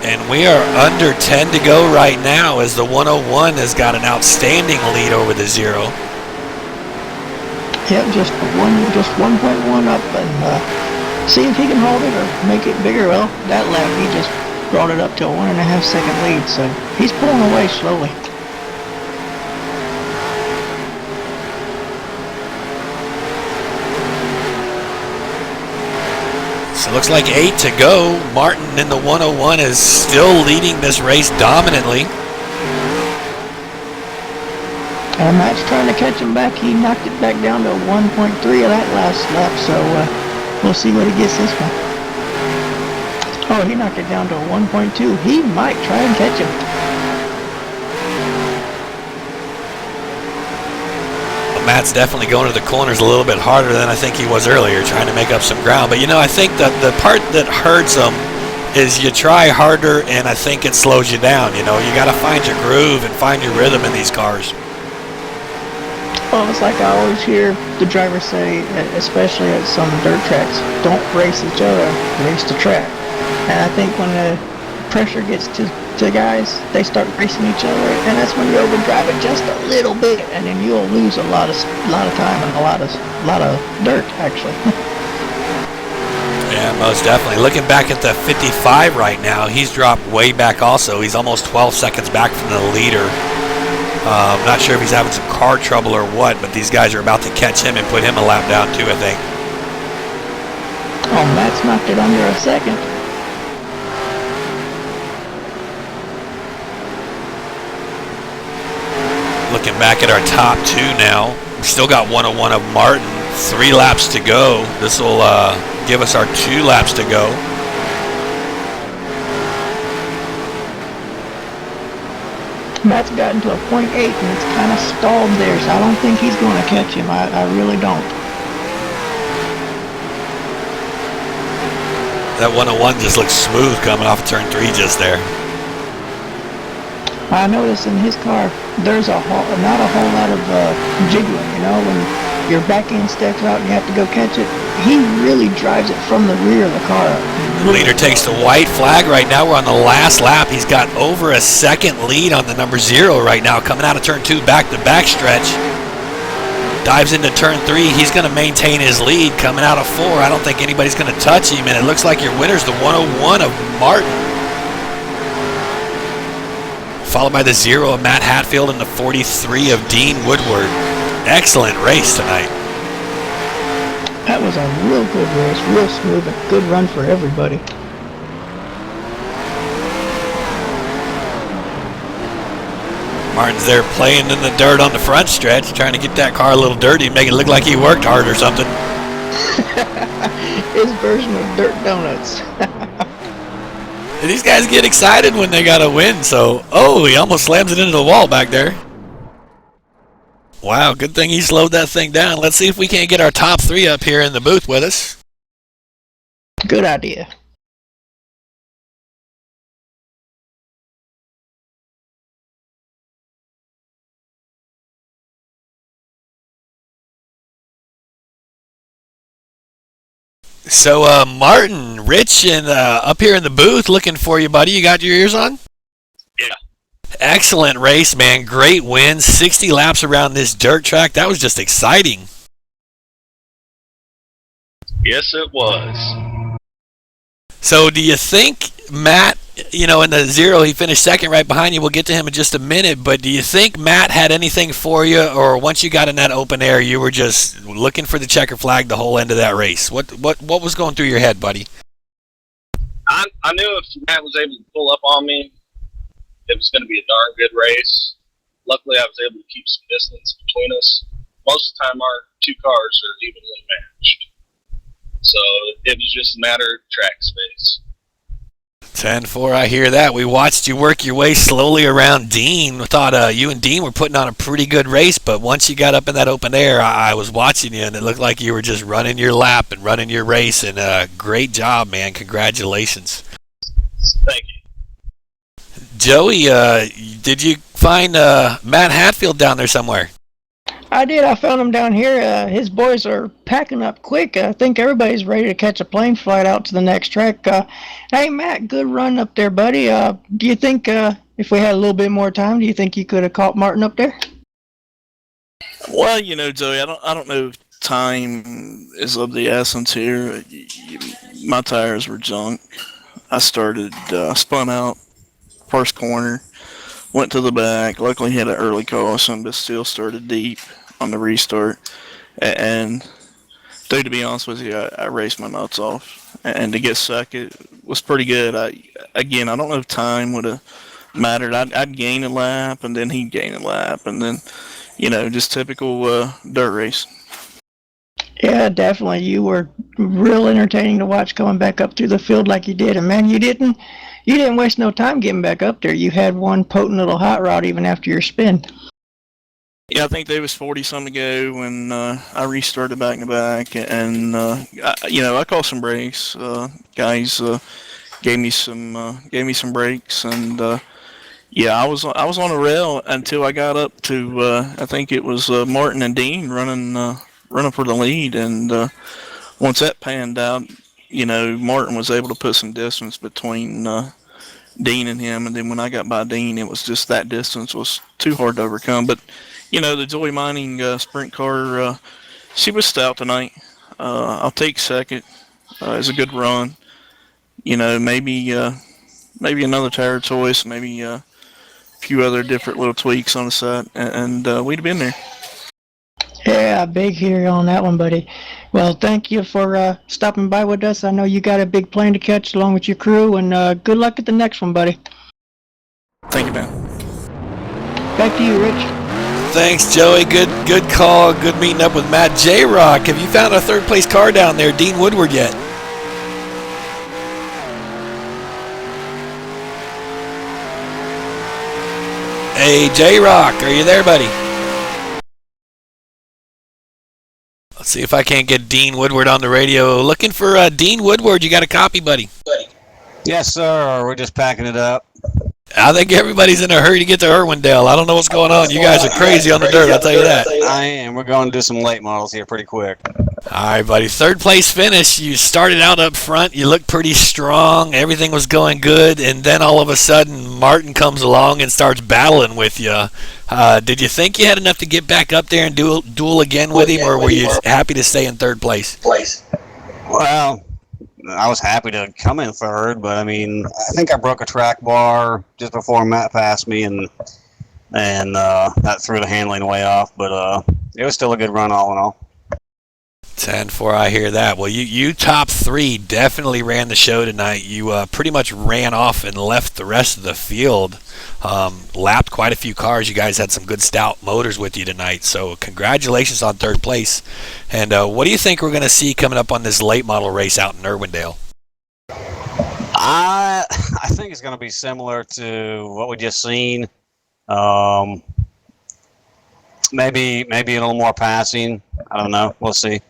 And we are under 10 to go right now as the 101 has got an outstanding lead over the 0. Yep, just 1.1 up, and see if he can hold it or make it bigger. Well, that lap he just brought it up to a 1.5 second lead, so he's pulling away slowly. So it looks like 8 to go. Martin in the 101 is still leading this race dominantly. Matt's trying to catch him back. He knocked it back down to 1.3 of that last lap, so we'll see what he gets this one. Oh, he knocked it down to a 1.2. He might try and catch him. Matt's definitely going to the corners a little bit harder than I think he was earlier, trying to make up some ground. But, I think that the part that hurts him is you try harder, and I think it slows you down. You got to find your groove and find your rhythm in these cars. Well, it's like I always hear the drivers say, especially at some dirt tracks, don't race each other, race the track. And I think when the pressure gets to guys, they start racing each other, and that's when you overdrive it just a little bit, and then you'll lose a lot of time and a lot of dirt, actually. Yeah, most definitely. Looking back at the 55 right now, he's dropped way back also. He's almost 12 seconds back from the leader. I'm not sure if he's having some car trouble or what, but these guys are about to catch him and put him a lap down too, I think. Oh, Matt's knocked it under a second. Looking back at our top two now, we've still got 101 of Martin, 3 laps to go. This will give us our 2 laps to go. Matt's gotten to a 0.8 and it's kind of stalled there, so I don't think he's going to catch him. I really don't. That 101 just looks smooth coming off of turn 3 just there. I noticed in his car, there's not a whole lot of jiggling, when your back end steps out and you have to go catch it. He really drives it from the rear of the car. The leader takes the white flag right now. We're on the last lap. He's got over a second lead on the number 0 right now, coming out of turn 2 back-to-back stretch. Dives into turn 3. He's going to maintain his lead coming out of 4. I don't think anybody's going to touch him, and it looks like your winner's the 101 of Martin, followed by the 0 of Matt Hatfield and the 43 of Dean Woodward. Excellent race tonight. That was a real good race, real smooth, a good run for everybody. Martin's there playing in the dirt on the front stretch, trying to get that car a little dirty and make it look like he worked hard or something. His version of Dirt Donuts. And these guys get excited when they got a win, so... Oh, he almost slams it into the wall back there. Wow, good thing he slowed that thing down. Let's see if we can't get our top 3 up here in the booth with us. Good idea. So, Martin, Rich, and up here in the booth looking for you, buddy. You got your ears on? Yeah. Excellent race, man. Great win. 60 laps around this dirt track. That was just exciting. Yes, it was. So, do you think Matt, in the 0, he finished second right behind you. We'll get to him in just a minute. But do you think Matt had anything for you, or once you got in that open air, you were just looking for the checker flag the whole end of that race? What was going through your head, buddy? I knew if Matt was able to pull up on me, it was going to be a darn good race. Luckily, I was able to keep some distance between us. Most of the time, our 2 cars are evenly matched. So it was just a matter of track space. 10-4, I hear that. We watched you work your way slowly around Dean. I thought you and Dean were putting on a pretty good race, but once you got up in that open air, I was watching you, and it looked like you were just running your lap and running your race, and great job, man. Congratulations. Thank you. Joey, did you find Matt Hatfield down there somewhere? I did. I found him down here. His boys are packing up quick. I think everybody's ready to catch a plane flight out to the next track. Hey, Matt, good run up there, buddy. Do you think if we had a little bit more time, do you think you could have caught Martin up there? Well, Joey, I don't know if time is of the essence here. My tires were junk. I spun out first corner, went to the back. Luckily, had an early caution, but still started deep on the restart. And, dude, to be honest with you, I raced my nuts off. and to get second was pretty good. Again, I don't know if time would have mattered. I'd gain a lap, and then he'd gain a lap, and then, just typical dirt race. Yeah, definitely. You were real entertaining to watch coming back up through the field like you did. And man, you didn't waste no time getting back up there. You had one potent little hot rod even after your spin. Yeah, I think there was 40-something to go when I restarted back to back, and I called some breaks. Guys gave me some breaks, and I was on a rail until I got up to I think it was Martin and Dean running for the lead, and once that panned out, Martin was able to put some distance between Dean and him, and then when I got by Dean, it was just that distance was too hard to overcome. But the Joy Mining sprint car, she was stout tonight. I'll take second. It's a good run. Maybe another tire choice, maybe a few other different little tweaks on the set, and we'd have been there. Yeah, big hero on that one, buddy. Well, thank you for stopping by with us. I know you got a big plane to catch along with your crew, and good luck at the next one, buddy. Thank you, man. Back to you, Rich. Thanks, Joey. Good call. Good meeting up with Matt. J-Rock, have you found a third-place car down there, Dean Woodward, yet? Hey, J-Rock, are you there, buddy? Let's see if I can't get Dean Woodward on the radio. Looking for Dean Woodward. You got a copy, buddy? Yes, sir. We're just packing it up. I think everybody's in a hurry to get to Irwindale. I don't know what's going on. You guys are crazy on the dirt, I'll tell you that. I am. We're going to do some late models here pretty quick. All right, buddy. Third place finish. You started out up front. You looked pretty strong. Everything was going good. And then all of a sudden, Martin comes along and starts battling with you. Did you think you had enough to get back up there and duel again with him, or were you happy to stay in third place? Well, I was happy to come in third, but I mean, I think I broke a track bar just before Matt passed me, and that threw the handling way off. But it was still a good run all in all. 10-4, I hear that. Well, you top three definitely ran the show tonight. You pretty much ran off and left the rest of the field. Lapped quite a few cars. You guys had some good stout motors with you tonight. So congratulations on third place. And what do you think we're going to see coming up on this late model race out in Irwindale? I think it's going to be similar to what we just seen. Maybe a little more passing. I don't know. We'll see.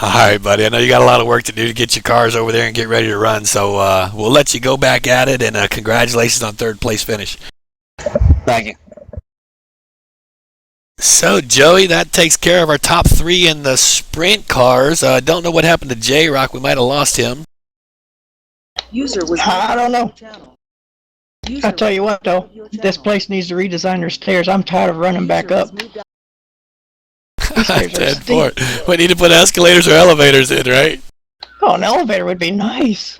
All right, buddy. I know you got a lot of work to do to get your cars over there and get ready to run. So we'll let you go back at it, and congratulations on third place finish. Thank you. So, Joey, that takes care of our top three in the sprint cars. Don't know what happened to J-Rock. We might have lost him. I don't know. I'll tell you what, though. This place needs to redesign their stairs. I'm tired of running back up. These stairs are steep. We need to put escalators or elevators in, right? Oh, an elevator would be nice.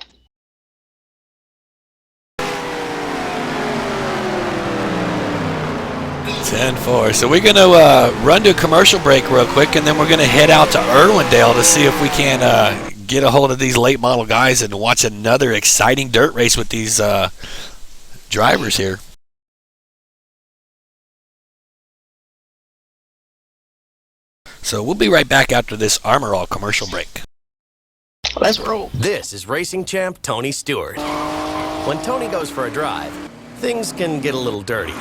$10-4. So we're going to run to a commercial break real quick, and then we're going to head out to Irwindale to see if we can get a hold of these late model guys and watch another exciting dirt race with these drivers here. So we'll be right back after this Armor All commercial break. Let's roll. This is racing champ Tony Stewart. When Tony goes for a drive, things can get a little dirty.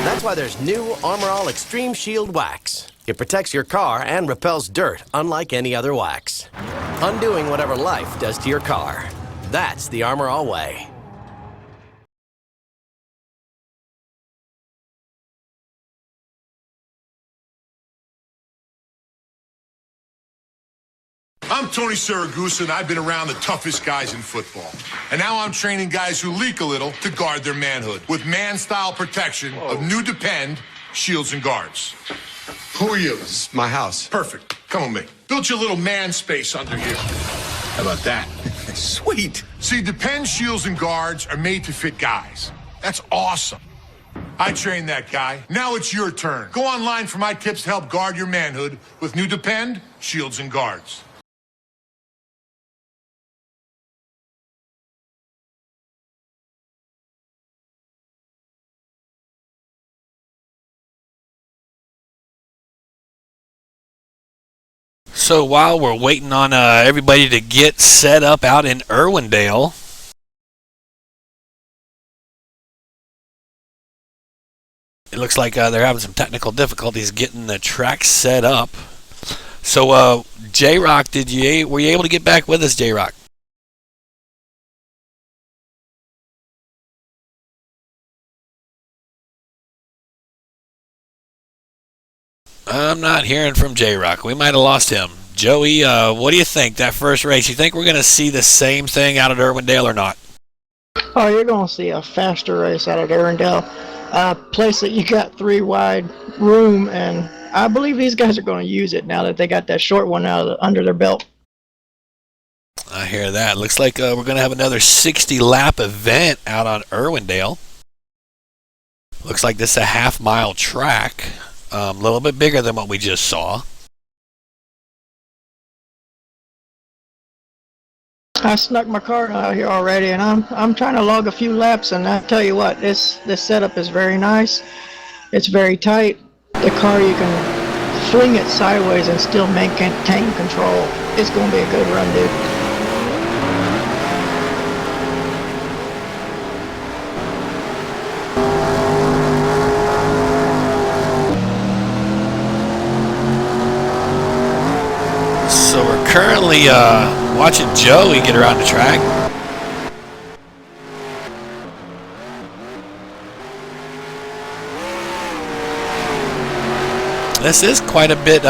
That's why there's new Armor All Extreme Shield Wax. It protects your car and repels dirt, unlike any other wax. Undoing whatever life does to your car. That's the Armor All way. I'm Tony Siragusa, and I've been around the toughest guys in football. And now I'm training guys who leak a little to guard their manhood with man-style protection of new Depend shields and guards. Who are you? This is my house. Perfect. Come with me. Build your little man space under here. How about that? Sweet. See, Depend shields and guards are made to fit guys. That's awesome. I trained that guy. Now it's your turn. Go online for my tips to help guard your manhood with new Depend, Shields, and Guards. So while we're waiting on everybody to get set up out in Irwindale, it looks like they're having some technical difficulties getting the track set up. So J-Rock, were you able to get back with us, J-Rock? I'm not hearing from J-Rock. We might have lost him. Joey, what do you think, that first race? You think we're going to see the same thing out at Irwindale or not? Oh, you're going to see a faster race out at Arundel. A place that you got 3 wide room, and I believe these guys are going to use it now that they got that short one under their belt. I hear that. Looks like we're going to have another 60-lap event out on Irwindale. Looks like this is a half-mile track. A little bit bigger than what we just saw. I snuck my car out here already, and I'm trying to log a few laps. And I tell you what, this setup is very nice. It's very tight. The car, you can fling it sideways and still maintain control. It's going to be a good run, dude. So we're currently watching Joey get around the track. This is quite a bit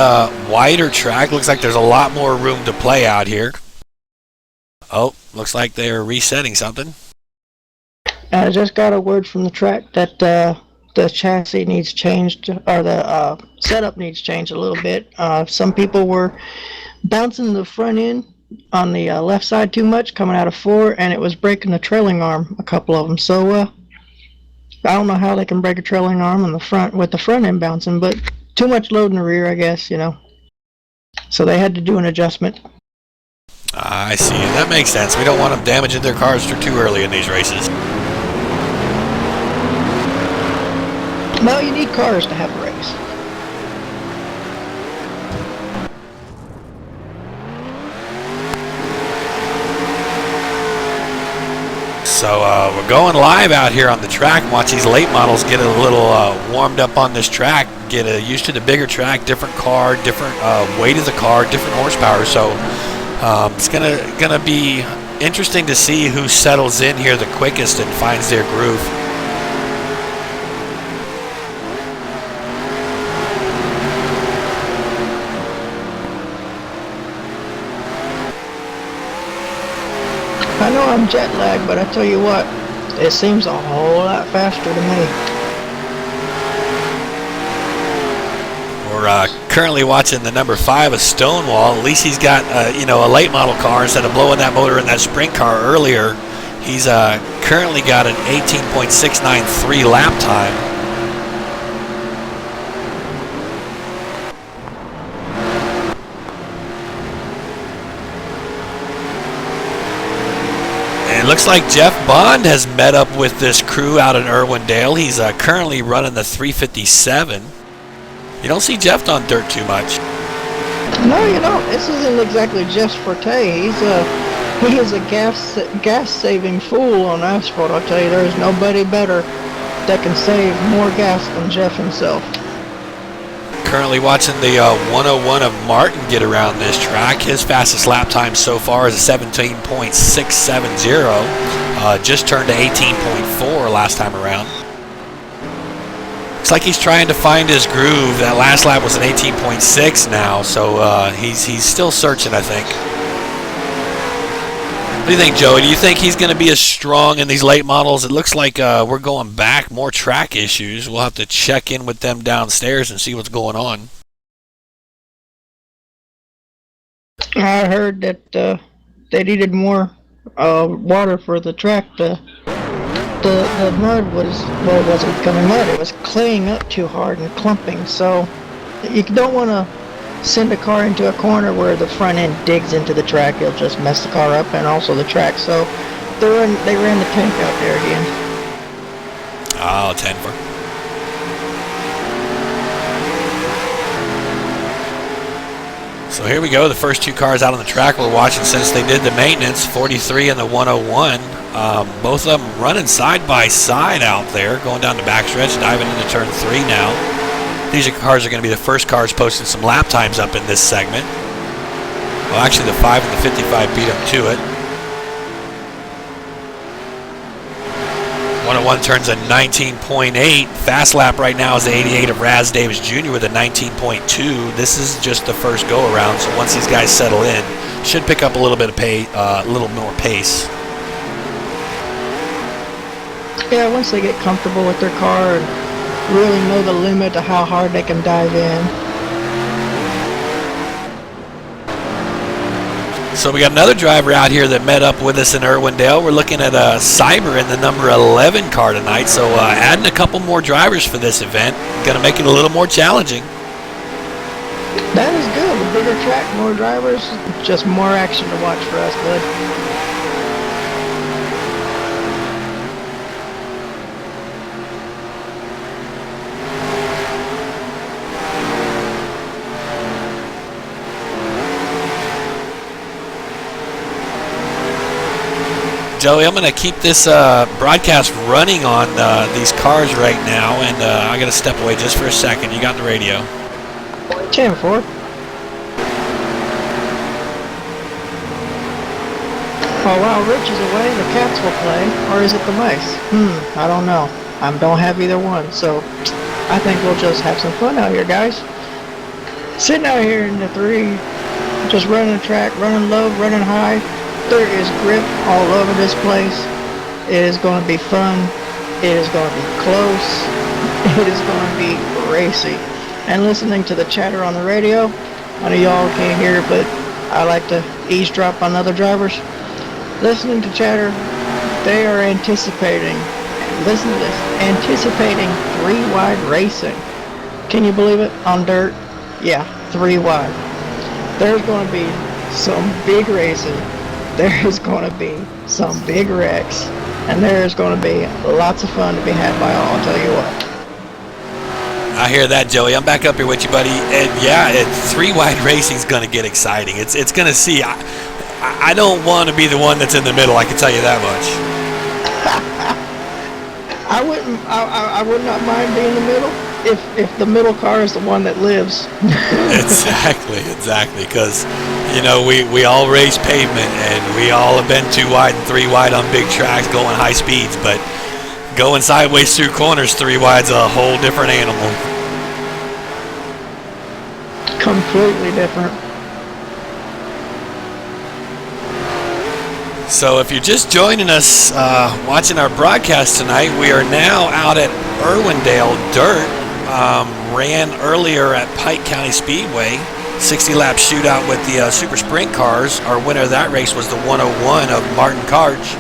wider track. Looks like there's a lot more room to play out here. Oh, looks like they're resetting something. I just got a word from the track that the chassis needs changed, or the setup needs changed a little bit. Some people were bouncing the front end on the left side too much coming out of 4, and it was breaking the trailing arm, a couple of them. So I don't know how they can break a trailing arm on the front with the front end bouncing, but too much load in the rear, I guess, you know. So they had to do an adjustment. I see. That makes sense. We don't want them damaging their cars too early in these races. Well, you need cars to have a race. So we're going live out here on the track and watch these late models get a little warmed up on this track, get used to the bigger track, different car, different weight of the car, different horsepower. So it's gonna be interesting to see who settles in here the quickest and finds their groove. I know I'm jet lagged, but I tell you what, it seems a whole lot faster to me. We're currently watching the number 5 of Stonewall. At least he's got a late model car instead of blowing that motor in that sprint car earlier. He's currently got an 18.693 lap time. It looks like Jeff Bond has met up with this crew out in Irwindale. He's currently running the 357. You don't see Jeff on dirt too much. No, you don't. This isn't exactly Jeff's forte. He is a gas-saving fool on asphalt. I'll tell you, there is nobody better that can save more gas than Jeff himself. Currently watching the 101 of Martin get around this track. His fastest lap time so far is a 17.670. Just turned to 18.4 last time around. Looks like he's trying to find his groove. That last lap was an 18.6 now, so he's still searching, I think. What do you think, Joey? Do you think he's going to be as strong in these late models? It looks like we're going back, more track issues. We'll have to check in with them downstairs and see what's going on. I heard that they needed more water for the track to the mud was, well, it wasn't becoming mud. It was claying up too hard and clumping. So you don't want to send a car into a corner where the front end digs into the track. It'll just mess the car up and also the track. So they ran the tank out there again. Oh, 10 for. So here we go. The first 2 cars out on the track we're watching since they did the maintenance, 43 and the 101. Both of them running side by side out there, going down the backstretch, diving into turn 3 now. These cars are going to be the first cars posting some lap times up in this segment. Well, actually, the 5 and the 55 beat them to it. 101 turns a 19.8. Fast lap right now is the 88 of Raz Davis Jr. with a 19.2. This is just the first go around, so once these guys settle in, should pick up a little bit of a little more pace. Yeah, once they get comfortable with their car and really know the limit of how hard they can dive in. So we got another driver out here that met up with us in Irwindale. We're looking at Cyber in the number 11 car tonight. So adding a couple more drivers for this event, going to make it a little more challenging. That is good. A bigger track, more drivers, just more action to watch for us, bud. Joey, I'm going to keep this broadcast running on these cars right now, and I got to step away just for a second. You got the radio. 10-4. Oh, while Rich is away, the cats will play, or is it the mice? I don't know. I don't have either one, so I think we'll just have some fun out here, guys. Sitting out here in the 3, just running the track, running low, running high. There is grip all over this place. It is going to be fun. It is going to be close. It is going to be racy. And listening to the chatter on the radio, I know y'all can't hear it, but I like to eavesdrop on other drivers. Listening to chatter, they are anticipating, listen to this, anticipating 3-wide racing. Can you believe it? On dirt? Yeah, 3-wide. There's going to be some big racing. There is going to be some big wrecks, and there is going to be lots of fun to be had by all, I'll tell you what. I hear that, Joey. I'm back up here with you, buddy. And yeah, 3-wide racing is going to get exciting. It's going to see. I don't want to be the one that's in the middle, I can tell you that much. I would not mind being in the middle if the middle car is the one that lives. Exactly. Because, you know, we all race pavement, and we all have been 2-wide and 3-wide on big tracks going high speeds, but going sideways through corners 3-wide's a whole different animal. Completely different. So if you're just joining us watching our broadcast tonight, we are now out at Irwindale Dirt. Ran earlier at Pike County Speedway, 60-lap shootout with the Super Sprint cars. Our winner of that race was the 101 of Martin Karch.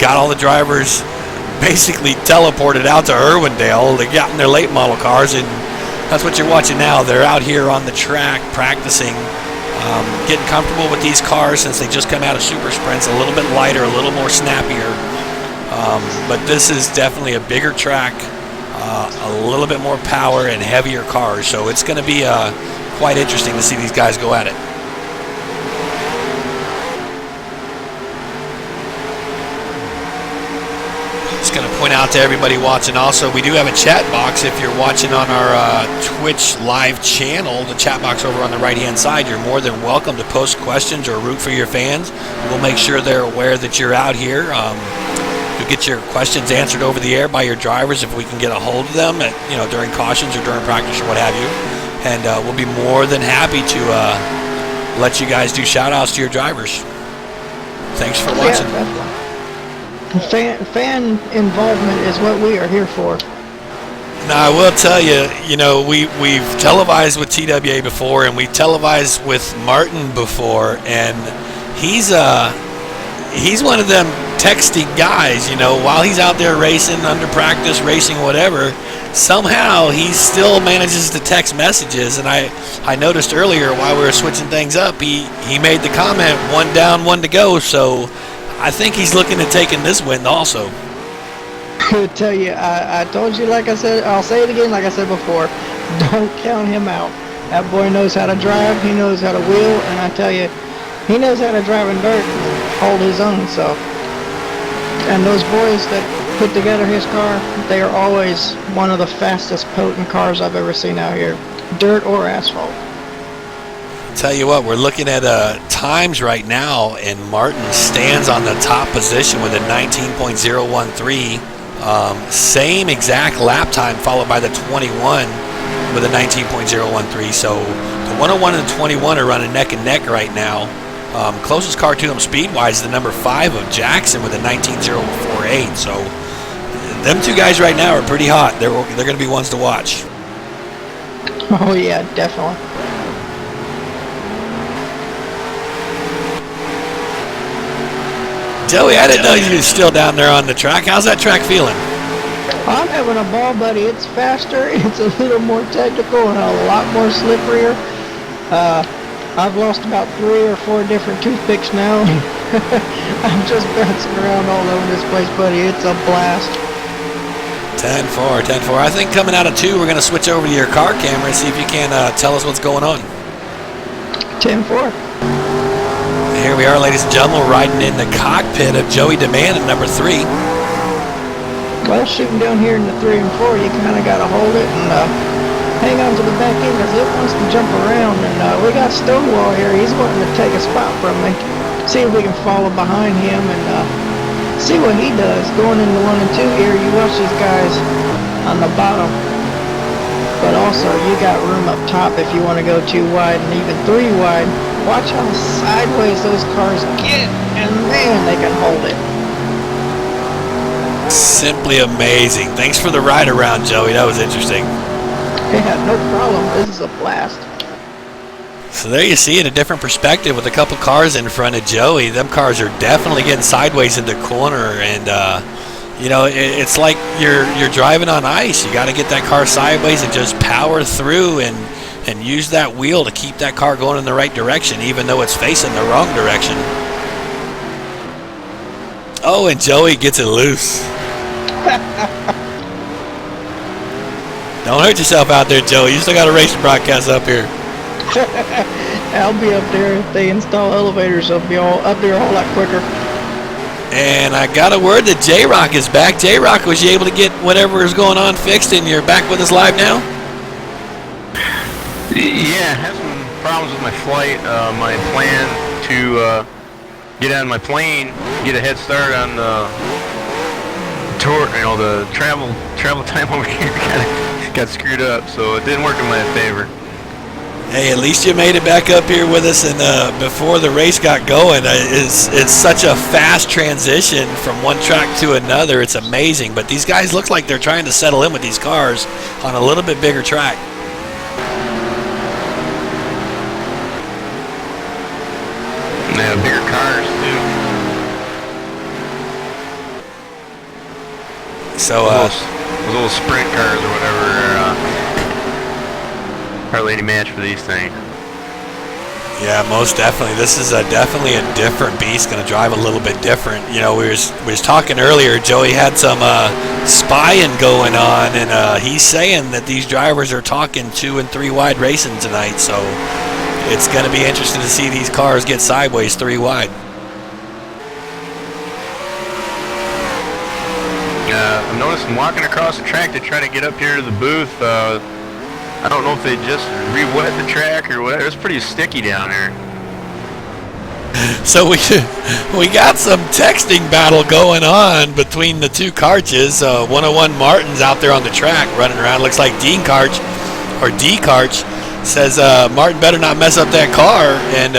Got all the drivers basically teleported out to Irwindale. They got in their late model cars, and that's what you're watching now. They're out here on the track practicing, getting comfortable with these cars since they just come out of Super Sprints, a little bit lighter, a little more snappier. But this is definitely a bigger track, a little bit more power and heavier cars. So it's going to be quite interesting to see these guys go at it. Just going to point out to everybody watching also, we do have a chat box. If you're watching on our Twitch live channel, the chat box over on the right hand side, you're more than welcome to post questions or root for your fans. We'll make sure they're aware that you're out here. You'll get your questions answered over the air by your drivers if we can get a hold of them at, during cautions or during practice or what have you. And we'll be more than happy to let you guys do shout outs to your drivers. Thanks for watching. Yeah, fan involvement is what we are here for. Now, I will tell you, we've televised with TWA before, and we televised with Martin before, and he's one of them texting guys, while he's out there racing, under practice, racing, whatever. Somehow he still manages to text messages, and I noticed earlier while we were switching things up, he made the comment, 1 down, 1 to go, so I think he's looking at taking this win also. I tell you, I told you, like I said, I'll say it again, like I said before, don't count him out. That boy knows how to drive, he knows how to wheel, and I tell you, he knows how to drive in dirt and hold his own, so. And those boys that put together his car, they are always one of the fastest, potent cars I've ever seen out here, dirt or asphalt. Tell you what, we're looking at times right now, and Martin stands on the top position with a 19.013. Same exact lap time, followed by the 21 with a 19.013. So the 101 and the 21 are running neck and neck right now. Closest car to them speed-wise is the number 5 of Jackson with a 19.048. So them two guys right now are pretty hot. They're going to be ones to watch. Oh yeah, definitely. Joey, I didn't know you were still down there on the track. How's that track feeling? I'm having a ball, buddy. It's faster, it's a little more technical, and a lot more slipperier. I've lost about 3 or 4 different toothpicks now. I'm just bouncing around all over this place, buddy. It's a blast. 10-4, 10-4. I think coming out of 2, we're going to switch over to your car camera and see if you can tell us what's going on. 10-4. Here we are, ladies and gentlemen, riding in the cockpit of Joey DeMann at number 3. Well, shooting down here in the 3 and 4, you kind of got to hold it and hang on to the back end because it wants to jump around. And we got Stonewall here. He's wanting to take a spot from me. See if we can follow behind him and see what he does. Going into 1 and 2 here, you watch these guys on the bottom. But also, you got room up top if you want to go 2 wide and even 3 wide. Watch how sideways those cars get, and man, they can hold it. Simply amazing. Thanks for the ride around, Joey. That was interesting. Yeah, no problem. This is a blast. So there you see it, a different perspective with a couple cars in front of Joey. Them cars are definitely getting sideways in the corner, and it's like you're driving on ice. You got to get that car sideways and just power through and use that wheel to keep that car going in the right direction, even though it's facing the wrong direction. Oh, and Joey gets it loose. Don't hurt yourself out there, Joey. You still got a racing broadcast up here. I'll be up there if they install elevators. I'll be up there a whole lot quicker. And I got a word that J-Rock is back. J-Rock, was you able to get whatever is going on fixed and you're back with us live now? Yeah, I had some problems with my flight. My plan to get on my plane, get a head start on the tour, the travel time over here kind of got screwed up, so it didn't work in my favor. Hey, at least you made it back up here with us, and before the race got going, it's such a fast transition from one track to another. It's amazing, but these guys look like they're trying to settle in with these cars on a little bit bigger track. Yeah, bigger cars too. So those little sprint cars or whatever are hardly any match for these things. Yeah, most definitely. This is definitely a different beast. Going to drive a little bit different. We was talking earlier. Joey had some spying going on, and he's saying that these drivers are talking 2 and 3 wide racing tonight. So it's going to be interesting to see these cars get sideways 3 wide. I'm noticing walking across the track to try to get up here to the booth. I don't know if they just re-wet the track or whatever. It's pretty sticky down there. So we got some texting battle going on between the 2 Karches. 101 Martin's out there on the track running around. Looks like D Karch says Martin better not mess up that car. And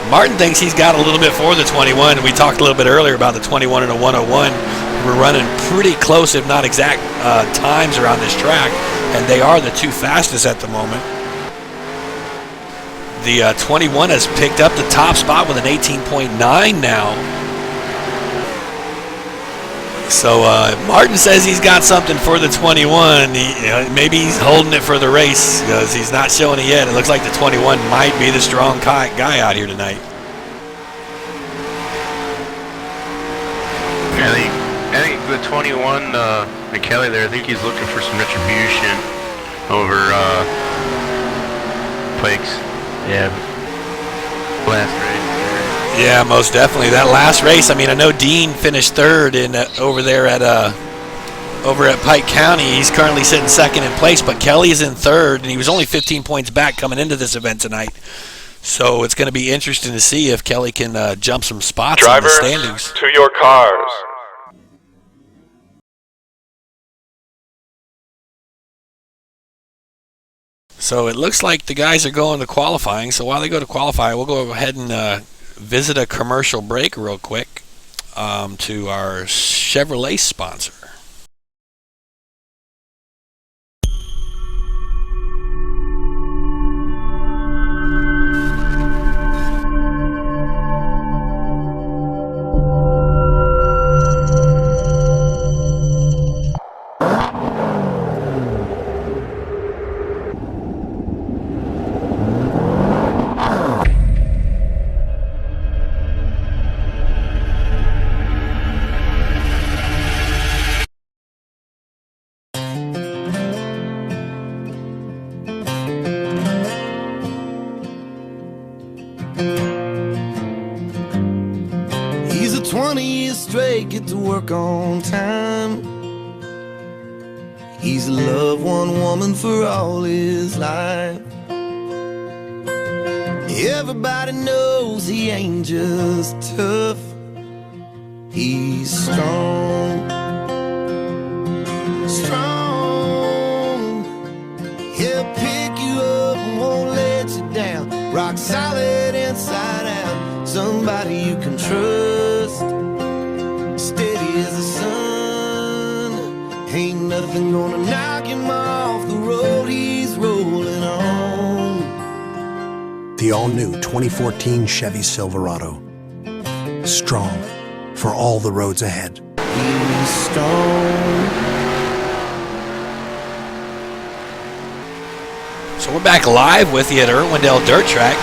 Martin thinks he's got a little bit for the 21. We talked a little bit earlier about the 21 and a 101. We're running pretty close, if not exact, times around this track, and they are the 2 fastest at the moment. The 21 has picked up the top spot with an 18.9 now. So Martin says he's got something for the 21. Maybe he's holding it for the race because he's not showing it yet. It looks like the 21 might be the strong guy out here tonight. I think the 21, McKelly there, I think he's looking for some retribution over Pikes. Yeah. Last race. Yeah, most definitely. That last race, I mean, I know Dean finished third over there at Pike County. He's currently sitting second in place, but Kelly is in third, and he was only 15 points back coming into this event tonight. So it's going to be interesting to see if Kelly can jump some spots in the standings. To your cars. So it looks like the guys are going to qualifying. So while they go to qualify, we'll go ahead and visit a commercial break real quick to our Chevrolet sponsor. He's a 20 years straight, get to work on time. He's loved one woman for all his life. Everybody knows he ain't just tough, he's strong. Strong. He'll pick you up and won't let you down. Rock solid inside out. Somebody you can trust. Steady as the sun. Ain't nothing gonna knock him off the road he's rolling on. The all-new 2014 Chevy Silverado. Strong for all the roads ahead. He's strong. So we're back live with you at Irwindale Dirt Track.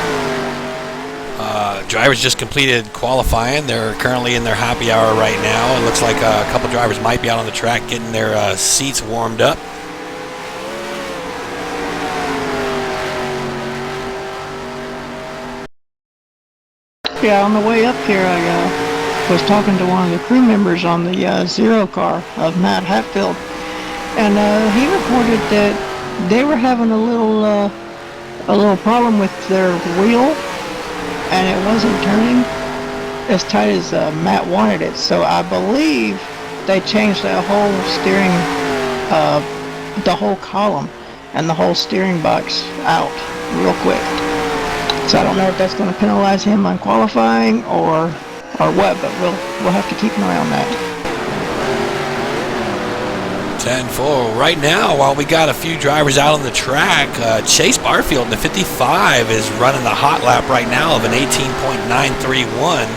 Drivers just completed qualifying. They're currently in their happy hour right now. It looks like a couple drivers might be out on the track getting their seats warmed up. Yeah, on the way up here, I was talking to one of the crew members on the Zero car of Matt Hatfield, and he reported that they were having a little problem with their wheel, and it wasn't turning as tight as Matt wanted it. So I believe they changed that whole steering, the whole column, and the whole steering box out real quick. So I don't know if that's going to penalize him on qualifying or what, but we'll have to keep an eye on that. 10-4 right now. While we got a few drivers out on the track, Chase Barfield in the 55 is running the hot lap right now of an 18.931.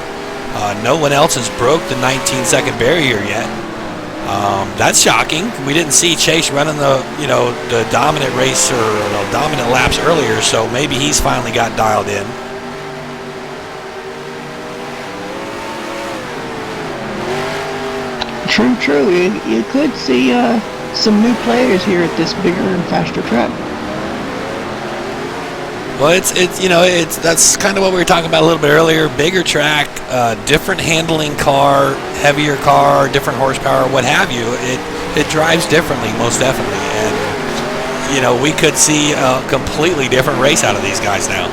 No one else has broke the 19-second barrier yet. That's shocking. We didn't see Chase running the dominant race or the dominant laps earlier, so maybe he's finally got dialed in. True. You could see some new players here at this bigger and faster track. Well, that's kind of what we were talking about a little bit earlier. Bigger track, different handling car, heavier car, different horsepower, what have you. It drives differently, most definitely, and we could see a completely different race out of these guys now.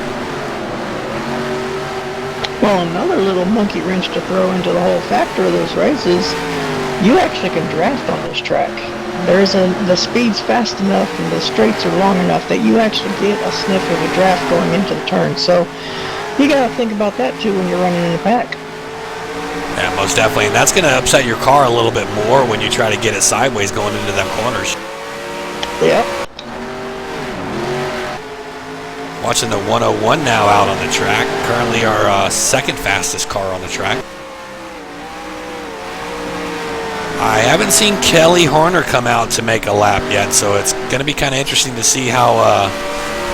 Well, another little monkey wrench to throw into the whole factor of those races. You actually can draft on this track. The speed's fast enough and the straights are long enough that you actually get a sniff of a draft going into the turn. So you got to think about that too when you're running in the pack. Yeah, most definitely. And that's going to upset your car a little bit more when you try to get it sideways going into them corners. Yep. Watching the 101 now out on the track. Currently our second fastest car on the track. I haven't seen Kelly Horner come out to make a lap yet, so it's going to be kind of interesting to see how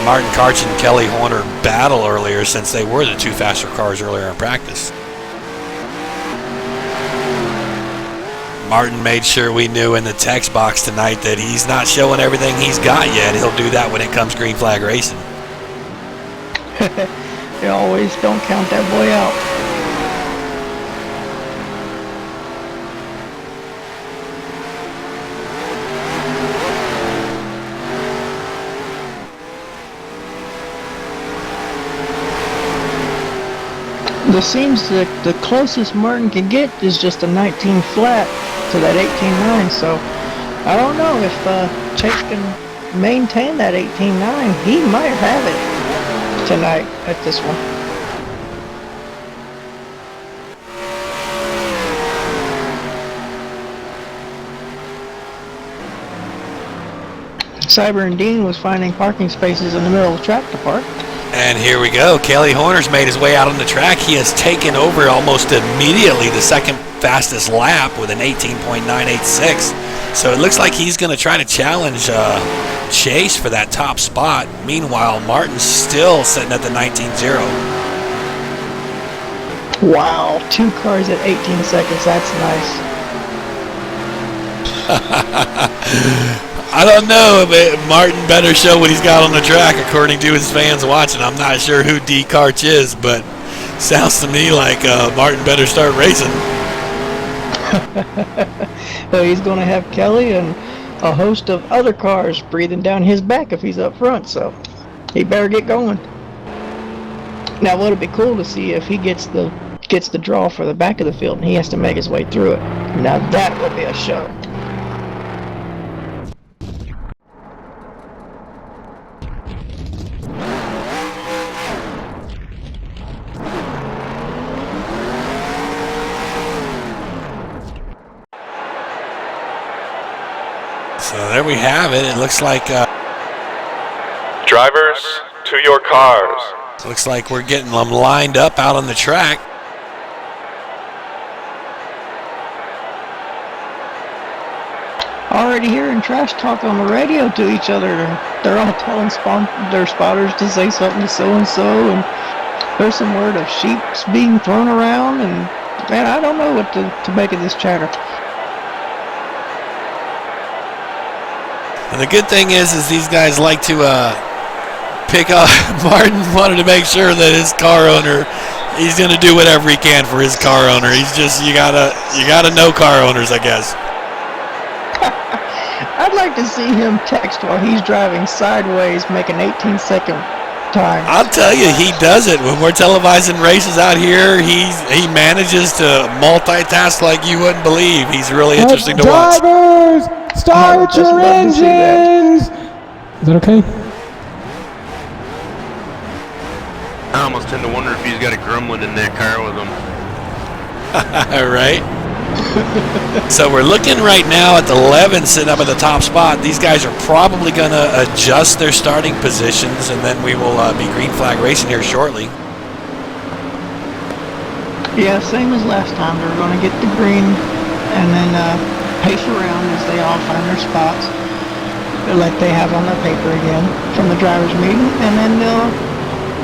Martin Karch and Kelly Horner battle earlier, since they were the two faster cars earlier in practice. Martin made sure we knew in the text box tonight that he's not showing everything he's got yet. He'll do that when it comes green flag racing. You always don't count that boy out. It seems that the closest Martin can get is just a 19 flat to that 18.9, so I don't know if Chase can maintain that 18.9. He might have it tonight at this one. Cyber and Dean was finding parking spaces in the middle of the track to park. And here we go. Kelly Horner's made his way out on the track. He has taken over almost immediately the second fastest lap with an 18.986. So it looks like he's going to try to challenge Chase for that top spot. Meanwhile, Martin's still sitting at the 19.0. Wow, 2 cars at 18 seconds. That's nice. I don't know, but Martin better show what he's got on the track according to his fans watching. I'm not sure who D. Karch is, but sounds to me like Martin better start racing. Well, he's going to have Kelly and a host of other cars breathing down his back if he's up front, so he better get going. Now, would it be cool to see if he gets the draw for the back of the field and he has to make his way through it? Now that would be a show. So there we have it. It looks like drivers to your cars. Looks like we're getting them lined up out on the track. Already hearing trash talk on the radio to each other. They're all telling their spotters to say something to so-and-so, and there's some word of sheeps being thrown around, and man, I don't know what to make of this chatter. And the good thing is these guys like to pick up. Martin wanted to make sure that his car owner, he's going to do whatever he can for his car owner. He's just, you gotta know car owners, I guess. I'd like to see him text while he's driving sideways, make an 18-second time. I'll tell you, he does it. When we're televising races out here, he manages to multitask like you wouldn't believe. He's really interesting to watch. Drivers, start your engines! Is that okay? I almost tend to wonder if he's got a gremlin in that car with him. Right? So we're looking right now at the 11 sitting up at the top spot. These guys are probably going to adjust their starting positions, and then we will be green flag racing here shortly. Yeah, same as last time. They're going to get the green and then pace around as they all find their spots, like they have on their paper again from the driver's meeting, and then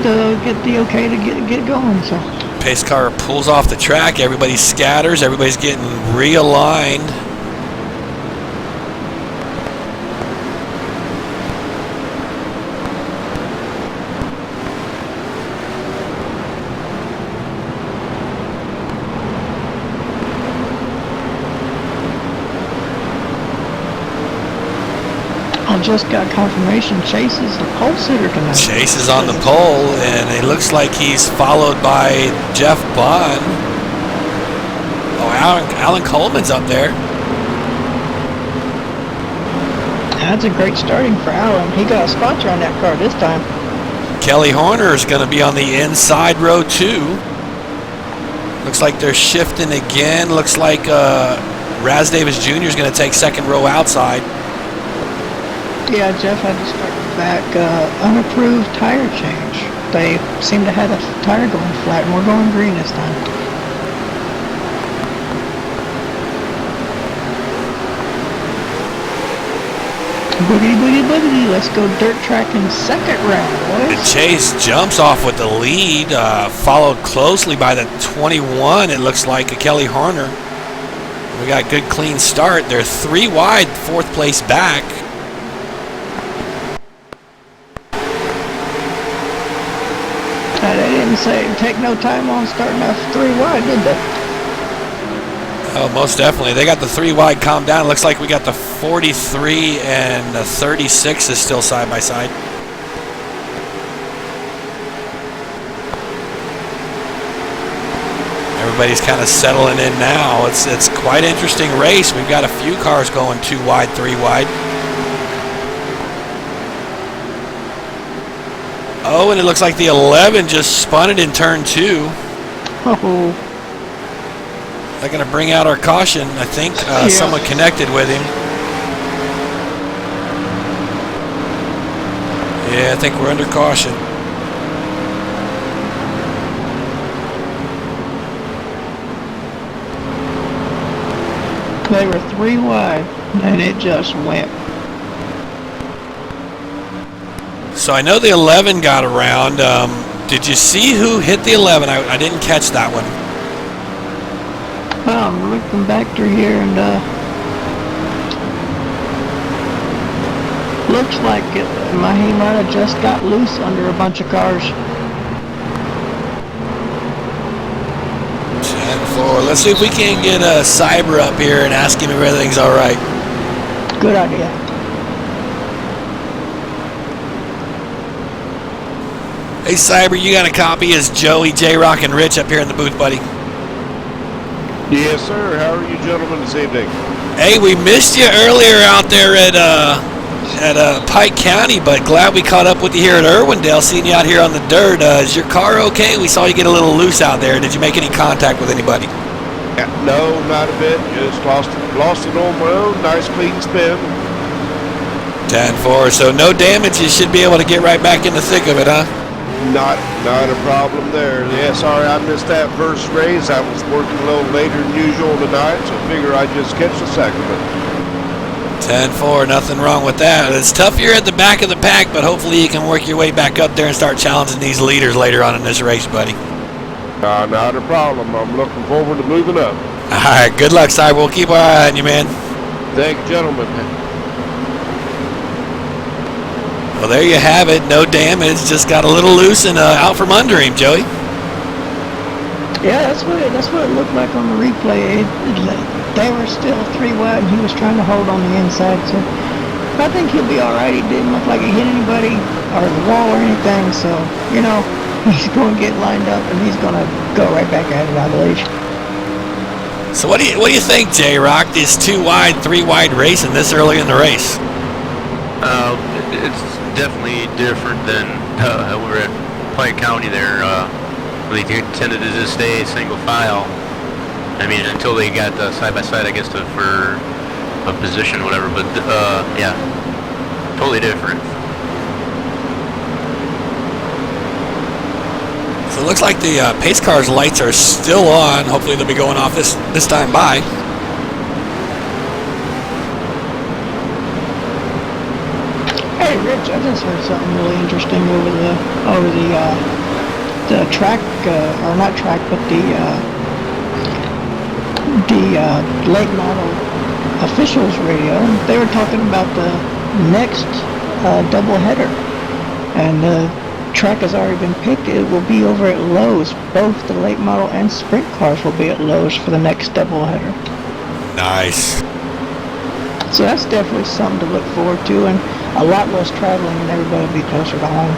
they'll get the okay to get going. So pace car pulls off the track. Everybody scatters. Everybody's getting realigned. I just got confirmation Chase is the pole sitter tonight. Chase is on the pole, and it looks like he's followed by Jeff Bond. Oh, Alan Coleman's up there. That's a great starting for Alan. He got a sponsor on that car this time. Kelly Horner is going to be on the inside row 2. Looks like they're shifting again. Looks like Raz Davis Jr. is going to take second row outside. Yeah, Jeff had to start back unapproved tire change. They seem to have a tire going flat, and we're going green this time. Boogity, boogity, boogity. Let's go dirt track in second round, boys. And Chase jumps off with the lead, followed closely by the 21, it looks like, Kelly Horner. We got good, clean start. They're 3 wide, 4th place back. They didn't take no time on starting off 3 wide, did they? Oh, most definitely. They got the 3 wide calmed down. It looks like we got the 43 and the 36 is still side by side. Everybody's kind of settling in now. It's quite an interesting race. We've got a few cars going 2 wide, 3 wide. Oh, and it looks like the 11 just spun it in turn 2. Oh. They're going to bring out our caution. I think someone connected with him. Yeah, I think we're under caution. They were 3 wide, and it just went. So I know the 11 got around. Did you see who hit the 11? I didn't catch that one. Well, I'm looking back through here, and looks like he might have just got loose under a bunch of cars. 10-4. Let's see if we can get Cyber up here and ask him if everything's all right. Good idea. Hey, Cyber, you got a copy? Is Joey, J-Rock, and Rich up here in the booth, buddy? Yes, sir. How are you gentlemen this evening? Hey, we missed you earlier out there at Pike County, but glad we caught up with you here at Irwindale, seeing you out here on the dirt. Is your car okay? We saw you get a little loose out there. Did you make any contact with anybody? No, not a bit. Just lost it on my own. Nice clean spin. 10-4. So no damage. You should be able to get right back in the thick of it, huh? Not a problem there. Yeah, sorry I missed that first race. I was working a little later than usual tonight, so I figure I'd just catch the second one. 10-4, nothing wrong with that. It's tough you're at the back of the pack, but hopefully you can work your way back up there and start challenging these leaders later on in this race, buddy. Not a problem. I'm looking forward to moving up. All right, good luck, Cyber. We'll keep our eye on you, man. Thank you, gentlemen. Well, there you have it. No damage. Just got a little loose and out from under him, Joey. Yeah, that's what it looked like on the replay. They were still 3 wide, and he was trying to hold on the inside. So I think he'll be all right. He didn't look like he hit anybody or the wall or anything. So he's going to get lined up, and he's going to go right back at it, I believe. So what do you think, J-Rock? This 2 wide, 3 wide racing this early in the race? It's definitely different than over at Pike County there. They tended to just stay single file. I mean, until they got side by side, I guess, for a position or whatever. But yeah, totally different. So it looks like the pace car's lights are still on. Hopefully they'll be going off this time by. Hey, Rich, I just heard something really interesting over the track, or not track, but the late model officials radio. They were talking about the next double header, and the track has already been picked. It will be over at Lowe's. Both the late model and sprint cars will be at Lowe's for the next double header. Nice. So that's definitely something to look forward to, and a lot less traveling, and everybody will be closer to home.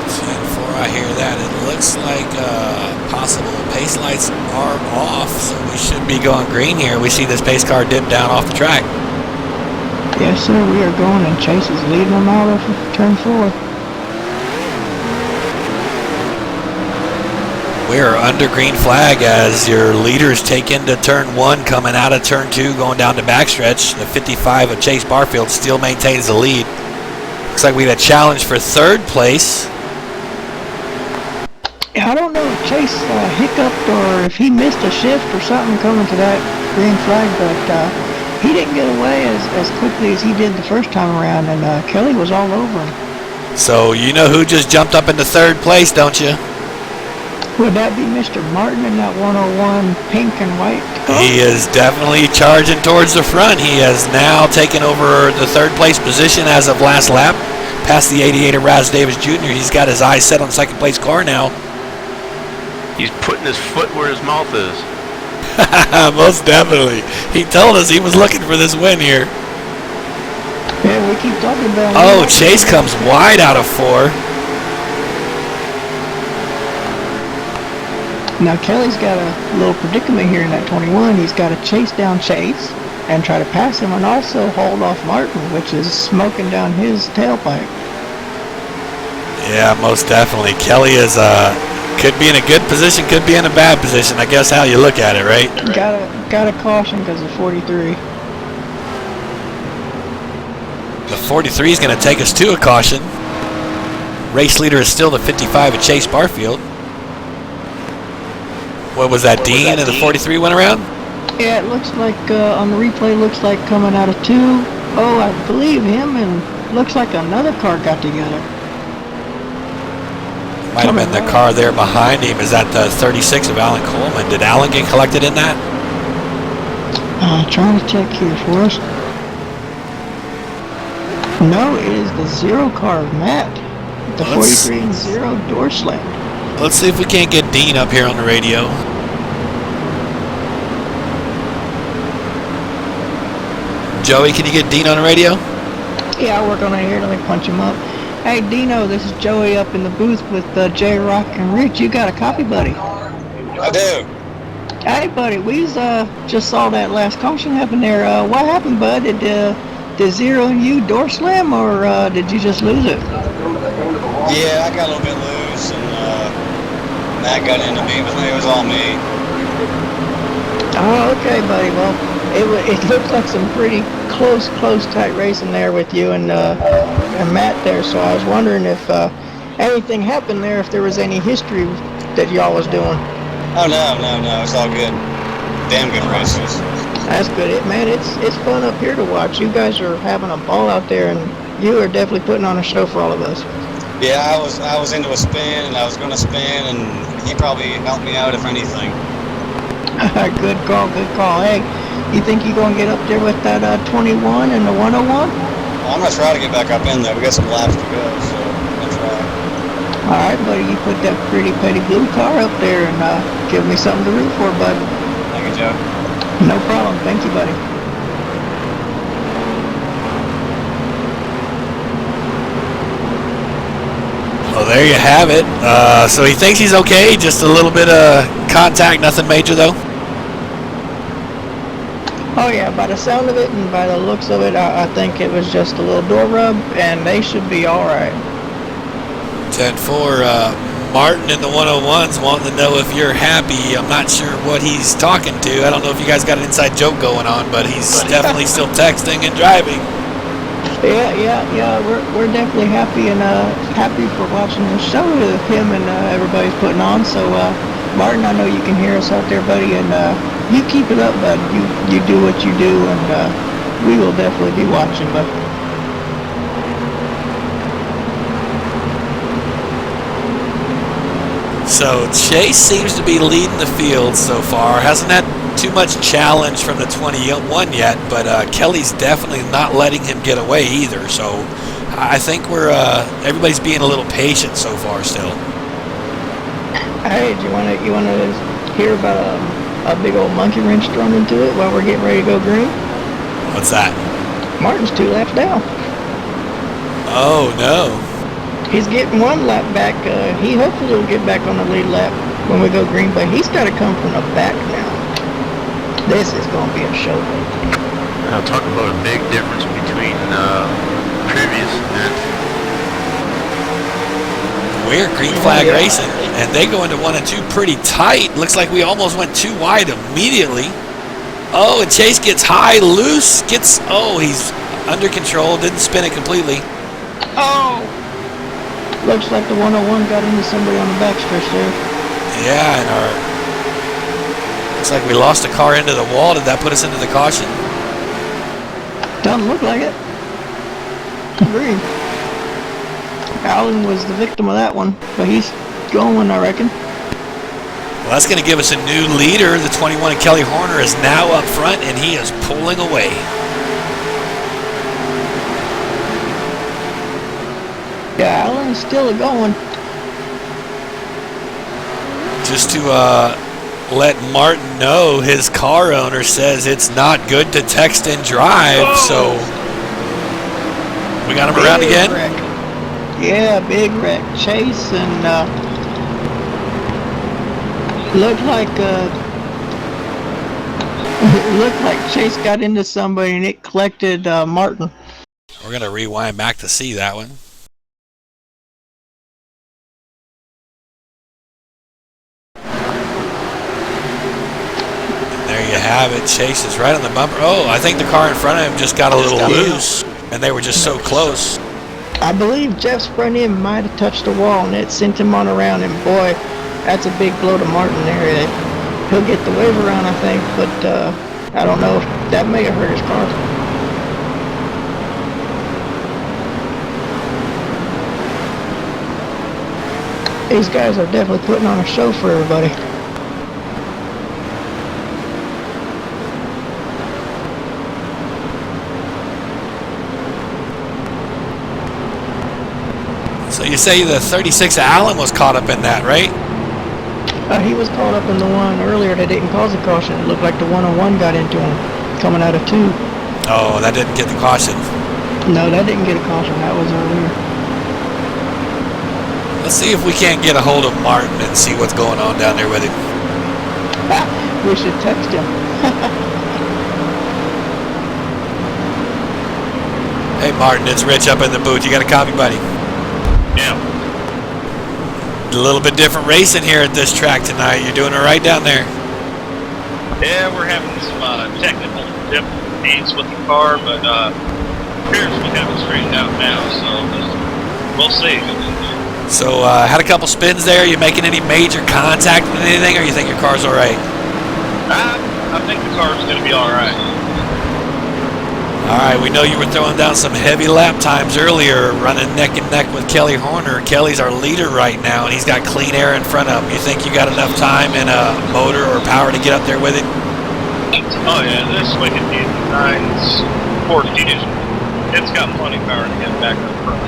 Before I hear that, it looks like possible pace lights are off, so we should be going green here. We see this pace car dip down off the track. Yes, sir, we are going, and Chase is leading them out of turn 4. We are under green flag as your leaders take into turn 1, coming out of turn 2, going down to backstretch. The 55 of Chase Barfield still maintains the lead. Looks like we had a challenge for 3rd place. I don't know if Chase hiccuped or if he missed a shift or something coming to that green flag, but he didn't get away as quickly as he did the first time around, and Kelly was all over him. So you know who just jumped up into third place, don't you? Would that be Mr. Martin in that 101 pink and white car? He is definitely charging towards the front. He has now taken over the third place position as of last lap. Past the 88 of Raz Davis Jr. He's got his eyes set on second place car now. He's putting his foot where his mouth is. Most definitely. He told us he was looking for this win here. Yeah, we keep talking about. Oh, Chase comes wide out of 4. Now Kelly's got a little predicament here in that 21. He's got to chase down Chase and try to pass him, and also hold off Martin, which is smoking down his tailpipe. Yeah, most definitely. Kelly is could be in a good position, could be in a bad position. I guess how you look at it, right? Got a caution because of 43. The 43 is going to take us to a caution. Race leader is still the 55 of Chase Barfield. What was that, Dean, and the 43 went around? Yeah, it looks like on the replay, looks like coming out of 2. Oh, I believe him, and looks like another car got together. Might have been the car there behind him. Is that the 36 of Alan Coleman? Did Alan get collected in that? Trying to check here for us. No, it is the 0 car of Matt. The 43 and 0 door slam. Let's see if we can't get Dean up here on the radio. Joey, can you get Dean on the radio? Yeah, I'll work on it here. Let me punch him up. Hey, Dino, this is Joey up in the booth with J-Rock and Rich. You got a copy, buddy? I do. Hey, buddy, we just saw that last caution happen there. What happened, bud? Did 0 and you door slam, or did you just lose it? Yeah, I got a little bit loose, and Matt got into me, but it was all me. Oh, okay, buddy. Well, it looked like some pretty close, tight racing there with you and Matt there. So I was wondering if anything happened there, if there was any history that y'all was doing. Oh no, it's all good. Damn good races. That's good. Man, it's fun up here to watch. You guys are having a ball out there, and you are definitely putting on a show for all of us. Yeah, I was into a spin, and I was going to spin, and he probably helped me out if anything. Good call. Hey, you think you're going to get up there with that 21 and the 101? Well, I'm going to try to get back up in there. We got some laps to go, so I'm going to try. All right, buddy, you put that pretty blue car up there and give me something to root for, bud. Thank you, Joe. No problem. Thank you, buddy. Well, there you have it. So he thinks he's okay. Just a little bit of contact, nothing major, though. Oh, yeah, by the sound of it and by the looks of it, I think it was just a little door rub, and they should be all right. 10-4, Martin in the 101s wanting to know if you're happy. I'm not sure what he's talking to. I don't know if you guys got an inside joke going on, but he's definitely still texting and driving. Yeah, we're definitely happy and happy for watching the show that him and everybody's putting on. So, Martin, I know you can hear us out there, buddy, and you keep it up, bud. You do what you do, and we will definitely be watching, bud. So Chase seems to be leading the field so far. Hasn't had too much challenge from the 21 yet, but Kelly's definitely not letting him get away either. So I think everybody's being a little patient so far still. Hey, do you want to hear about a big old monkey wrench thrown into it while we're getting ready to go green? What's that? Martin's 2 laps down. Oh no. He's getting 1 lap back. He hopefully will get back on the lead lap when we go green, but he's got to come from the back now. This is going to be a show. I'll talk about a big difference between previous and We're green flag racing, and they go into 1 and 2 pretty tight. Looks like we almost went too wide immediately. Oh, and Chase gets high, loose, he's under control, didn't spin it completely. Oh! Looks like the 101 got into somebody on the backstretch there. Yeah, and Looks like we lost a car into the wall. Did that put us into the caution? Doesn't look like it. Agree. Allen was the victim of that one, but he's going, I reckon. Well, that's going to give us a new leader. The 21 of Kelly Horner is now up front, and he is pulling away. Yeah, Allen's still going. Just to let Martin know, his car owner says it's not good to text and drive, so we got him Big around again. Wreck. Yeah, big wreck. Chase and looked like Chase got into somebody and it collected Martin. We're going to rewind back to see that one. There you have it. Chase is right on the bumper. Oh, I think the car in front of him just got a little loose, and they were just so close. I believe Jeff's front end might have touched the wall, and it sent him on around, and boy, that's a big blow to Martin there. He'll get the wave around, I think, but I don't know if that may have hurt his car. These guys are definitely putting on a show for everybody. So you say the 36 Allen was caught up in that, right? He was caught up in the one earlier that didn't cause a caution. It looked like the 101 got into him coming out of 2. Oh, that didn't get the caution. No, that didn't get a caution. That was earlier. Let's see if we can't get a hold of Martin and see what's going on down there with him. We should text him. Hey, Martin, it's Rich up in the booth. You got a copy, buddy? Yeah. A little bit different racing here at this track tonight. You're doing all right down there? Yeah, we're having some technical difficulties with the car, but appears we have it straightened out now, so we'll see. So, had a couple spins there. You making any major contact with anything, or you think your car's all right? I think the car's going to be all right. All right, we know you were throwing down some heavy lap times earlier, running neck and neck with Kelly Horner. Kelly's our leader right now, and he's got clean air in front of him. You think you got enough time and motor or power to get up there with it? Oh, yeah, this Wicked D9's 4G. It's got plenty of power to get back up front.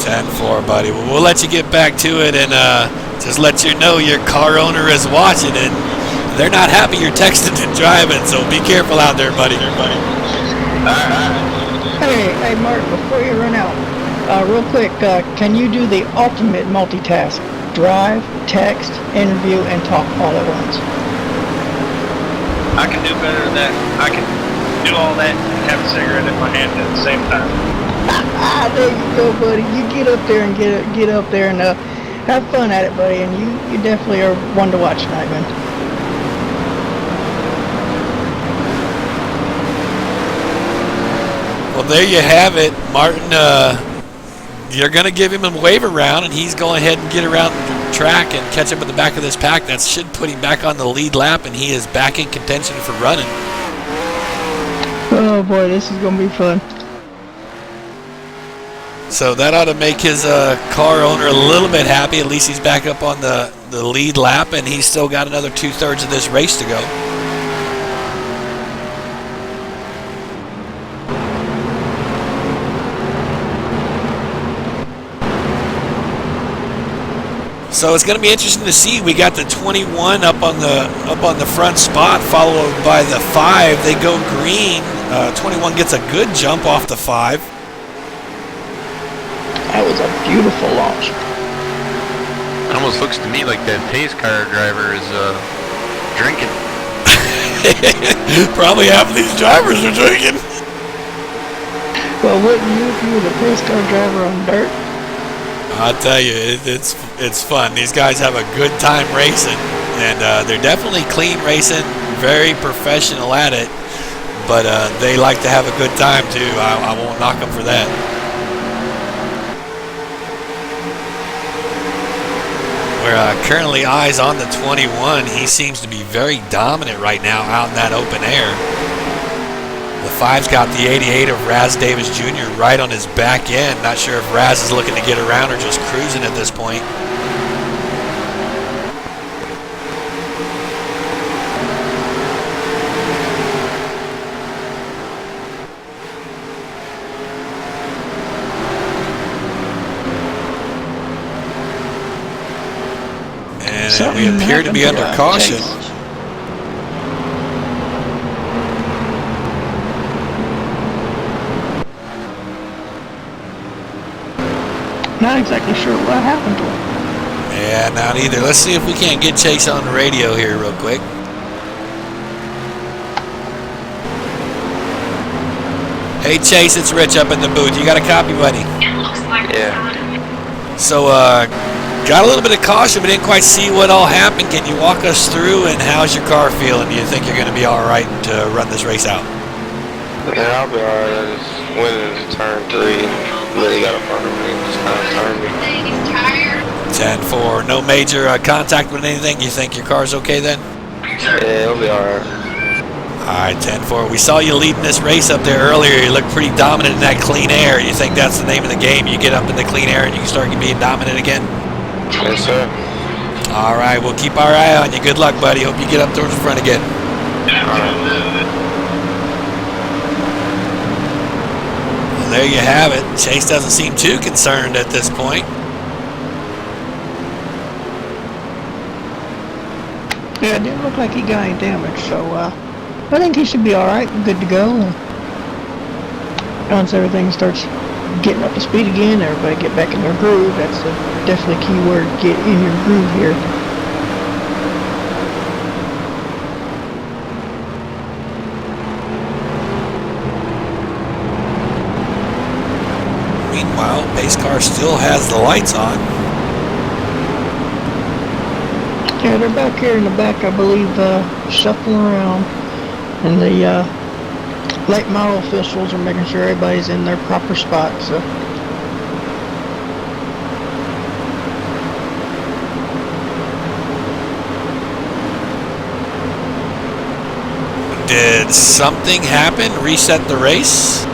10-4, buddy. Well, we'll let you get back to it, and just let you know your car owner is watching it. They're not happy you're texting and driving, so be careful out there, buddy. Hey, Mark, before you run out, real quick, can you do the ultimate multitask? Drive, text, interview, and talk all at once. I can do better than that. I can do all that and have a cigarette in my hand at the same time. There you go, buddy. You get up there and get up there and have fun at it, buddy. And you definitely are one to watch tonight, man. Well, there you have it, Martin. You're going to give him a wave around, and he's going ahead and get around the track and catch up at the back of this pack. That should put him back on the lead lap, and he is back in contention for running. Oh boy, this is going to be fun. So that ought to make his car owner a little bit happy. At least he's back up on the lead lap, and he's still got another 2/3 of this race to go. So it's going to be interesting to see. We got the 21 up on the front spot, followed by the 5. They go green. 21 gets a good jump off the 5. That was a beautiful launch. It almost looks to me like that pace car driver is drinking. Probably half of these drivers are drinking. Well, wouldn't you if you were the pace car driver on dirt? I'll tell you, it's fun. These guys have a good time racing, and they're definitely clean racing, very professional at it, but they like to have a good time too. I won't knock them for that. We're currently eyes on the 21. He seems to be very dominant right now out in that open air. The 5's got the 88 of Raz Davis Jr. right on his back end. Not sure if Raz is looking to get around or just cruising at this point. And we appear to be under caution. Not exactly sure what happened to him. Yeah, not either. Let's see if we can't get Chase on the radio here real quick. Hey Chase, it's Rich up in the booth. You got a copy, buddy? Yeah. So, got a little bit of caution, but didn't quite see what all happened. Can you walk us through, and how's your car feeling? Do you think you're going to be all right to run this race out? Yeah, I'll be alright. I just went into turn 3 and really got up under me and just kind of turned me. 10-4. No major contact with anything? You think your car's okay then? Yeah, it'll be alright. Alright, 10-4. We saw you leading this race up there earlier. You looked pretty dominant in that clean air. You think that's the name of the game? You get up in the clean air and you can start being dominant again? Yes, sir. Alright, we'll keep our eye on you. Good luck, buddy. Hope you get up towards the front again. Well, there you have it. Chase doesn't seem too concerned at this point. Yeah, it didn't look like he got any damage, so I think he should be alright, good to go. Once everything starts getting up to speed again, everybody get back in their groove. That's definitely key word, get in your groove here. Meanwhile, pace car still has the lights on. Yeah, they're back here in the back, I believe, shuffling around, and the late model officials are making sure everybody's in their proper spots. So. Did something happen? Reset the race?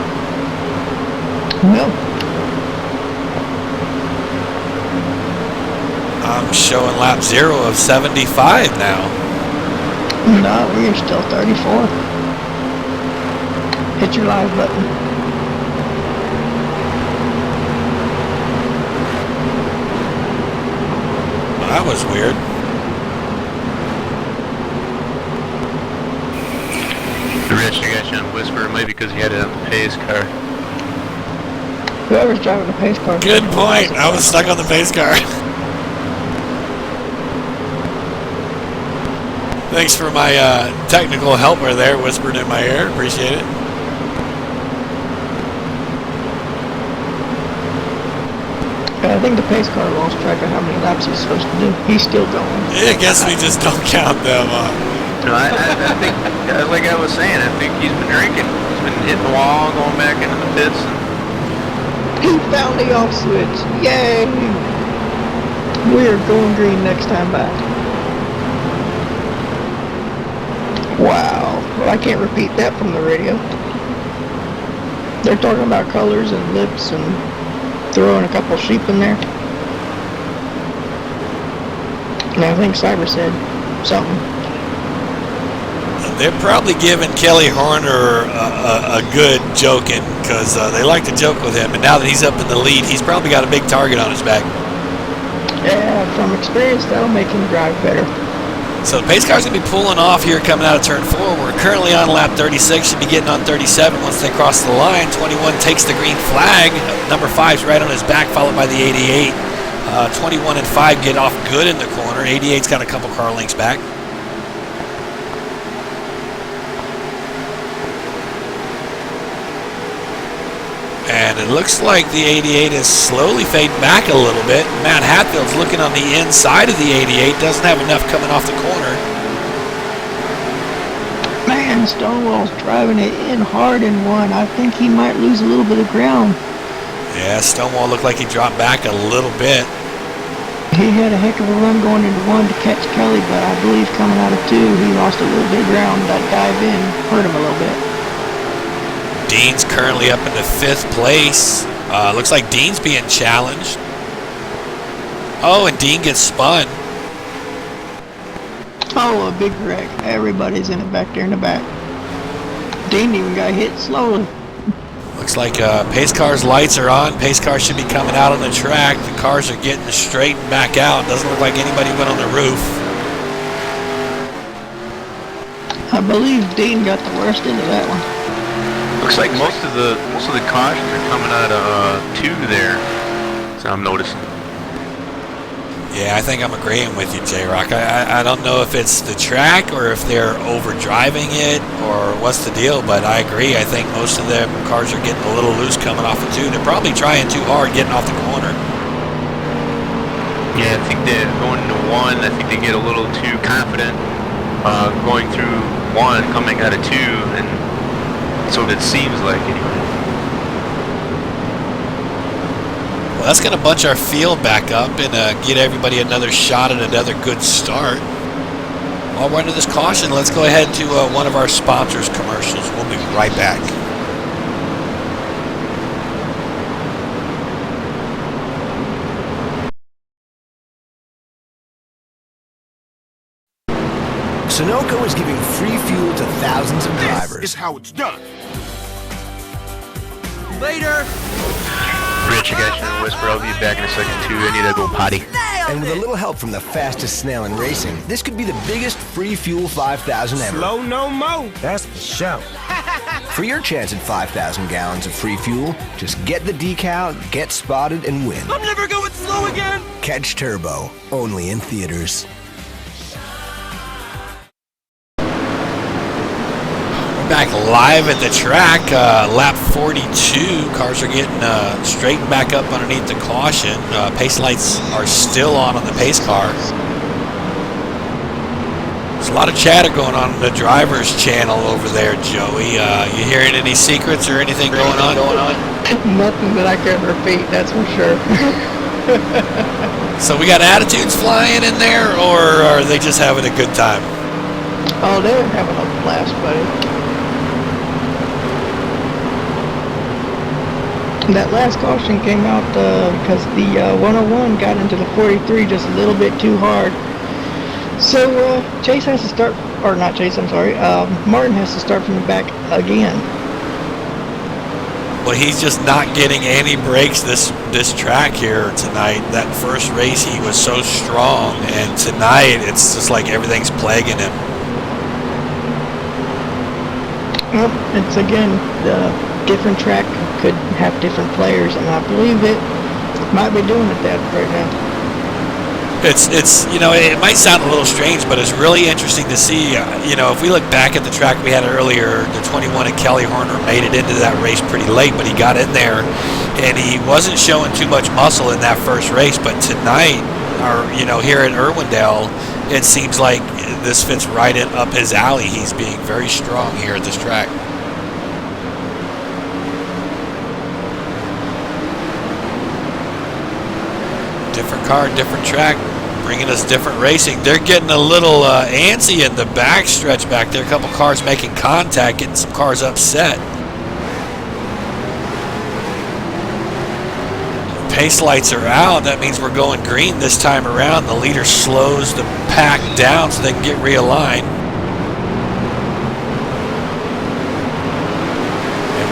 No. I'm showing lap 0 of 75 now. No, we're still 34. Hit your live button. Well, that was weird. Rich, I got you on Whisper, maybe because he had it on the pace car. Whoever's driving the pace car. Good point. I was stuck on the pace car. Thanks for my technical helper there, whispered in my ear. Appreciate it. I think the pace car lost track of how many laps he's supposed to do. He's still going. Yeah, I guess we just don't count them. No, I think, like I was saying, I think he's been drinking. He's been hitting the wall, going back into the pits. He found the off switch. Yay! We're going green next time back. Wow. Well, I can't repeat that from the radio. They're talking about colors and lips and throwing a couple sheep in there. And I think Cyber said something. They're probably giving Kelly Horner a good joking because they like to joke with him. And now that he's up in the lead, he's probably got a big target on his back. Yeah, from experience, that'll make him drive better. So the pace car's going to be pulling off here coming out of turn 4. We're currently on lap 36. Should be getting on 37 once they cross the line. 21 takes the green flag. Number 5's right on his back, followed by the 88. 21 and 5 get off good in the corner. 88's got a couple car lengths back. And it looks like the 88 is slowly fading back a little bit. Matt Hatfield's looking on the inside of the 88. Doesn't have enough coming off the corner. Man, Stonewall's driving it in hard in one. I think he might lose a little bit of ground. Yeah, Stonewall looked like he dropped back a little bit. He had a heck of a run going into 1 to catch Kelly, but I believe coming out of 2, he lost a little bit of ground. That dive in hurt him a little bit. Dean's currently up into 5th place. Looks like Dean's being challenged. Oh, and Dean gets spun. Oh, a big wreck. Everybody's in it back there in the back. Dean even got hit slowly. Looks like pace car's lights are on. Pace car should be coming out on the track. The cars are getting straightened back out. Doesn't look like anybody went on the roof. I believe Dean got the worst end of that one. Looks like most of the cautions are coming out of 2 there. So I'm noticing. Yeah, I think I'm agreeing with you, J-Rock. I don't know if it's the track or if they're over-driving it or what's the deal, but I agree. I think most of the cars are getting a little loose coming off of 2. They're probably trying too hard getting off the corner. Yeah, I think they're going into 1. I think they get a little too confident going through 1, coming out of 2, and so it seems like anyway. Well, that's going to bunch our field back up and get everybody another shot at another good start. While we're under this caution, let's go ahead to one of our sponsors' commercials. We'll be right back. Sunoco is giving free fuel to thousands of drivers. This is how it's done. Later! Rich, I got you in Whisper. I'll be back in a second too. I need to go potty. And with a little help from the fastest snail in racing, this could be the biggest free fuel 5,000 ever. Slow no mo. That's the show. For your chance at 5,000 gallons of free fuel, just get the decal, get spotted, and win. I'm never going slow again. Catch Turbo, only in theaters. Back live at the track, lap 42. Cars are getting straightened back up underneath the caution. Pace lights are still on the pace car. There's a lot of chatter going on in the driver's channel over there, Joey. You hearing any secrets or anything going on? Nothing that I can repeat, that's for sure. So we got attitudes flying in there, or are they just having a good time? Oh, they're having a blast, buddy. That last caution came out because the 101 got into the 43 just a little bit too hard. So Chase has to start, or not Chase, I'm sorry, Martin has to start from the back again. Well, he's just not getting any breaks this track here tonight. That first race he was so strong, and tonight it's just like everything's plaguing him. Well, it's again, the different track could have different players, and I believe it might be doing it that right now. It's you know, it might sound a little strange, but it's really interesting to see. You know, if we look back at the track we had earlier, the 21 and Kelly Horner made it into that race pretty late, but he got in there, and he wasn't showing too much muscle in that first race. But tonight, or you know, here at Irwindale, it seems like this fits right up his alley. He's being very strong here at this track. Different car, different track, bringing us different racing. They're getting a little antsy in the back stretch back there. A couple cars making contact, getting some cars upset. Pace lights are out. That means we're going green this time around. The leader slows the pack down so they can get realigned.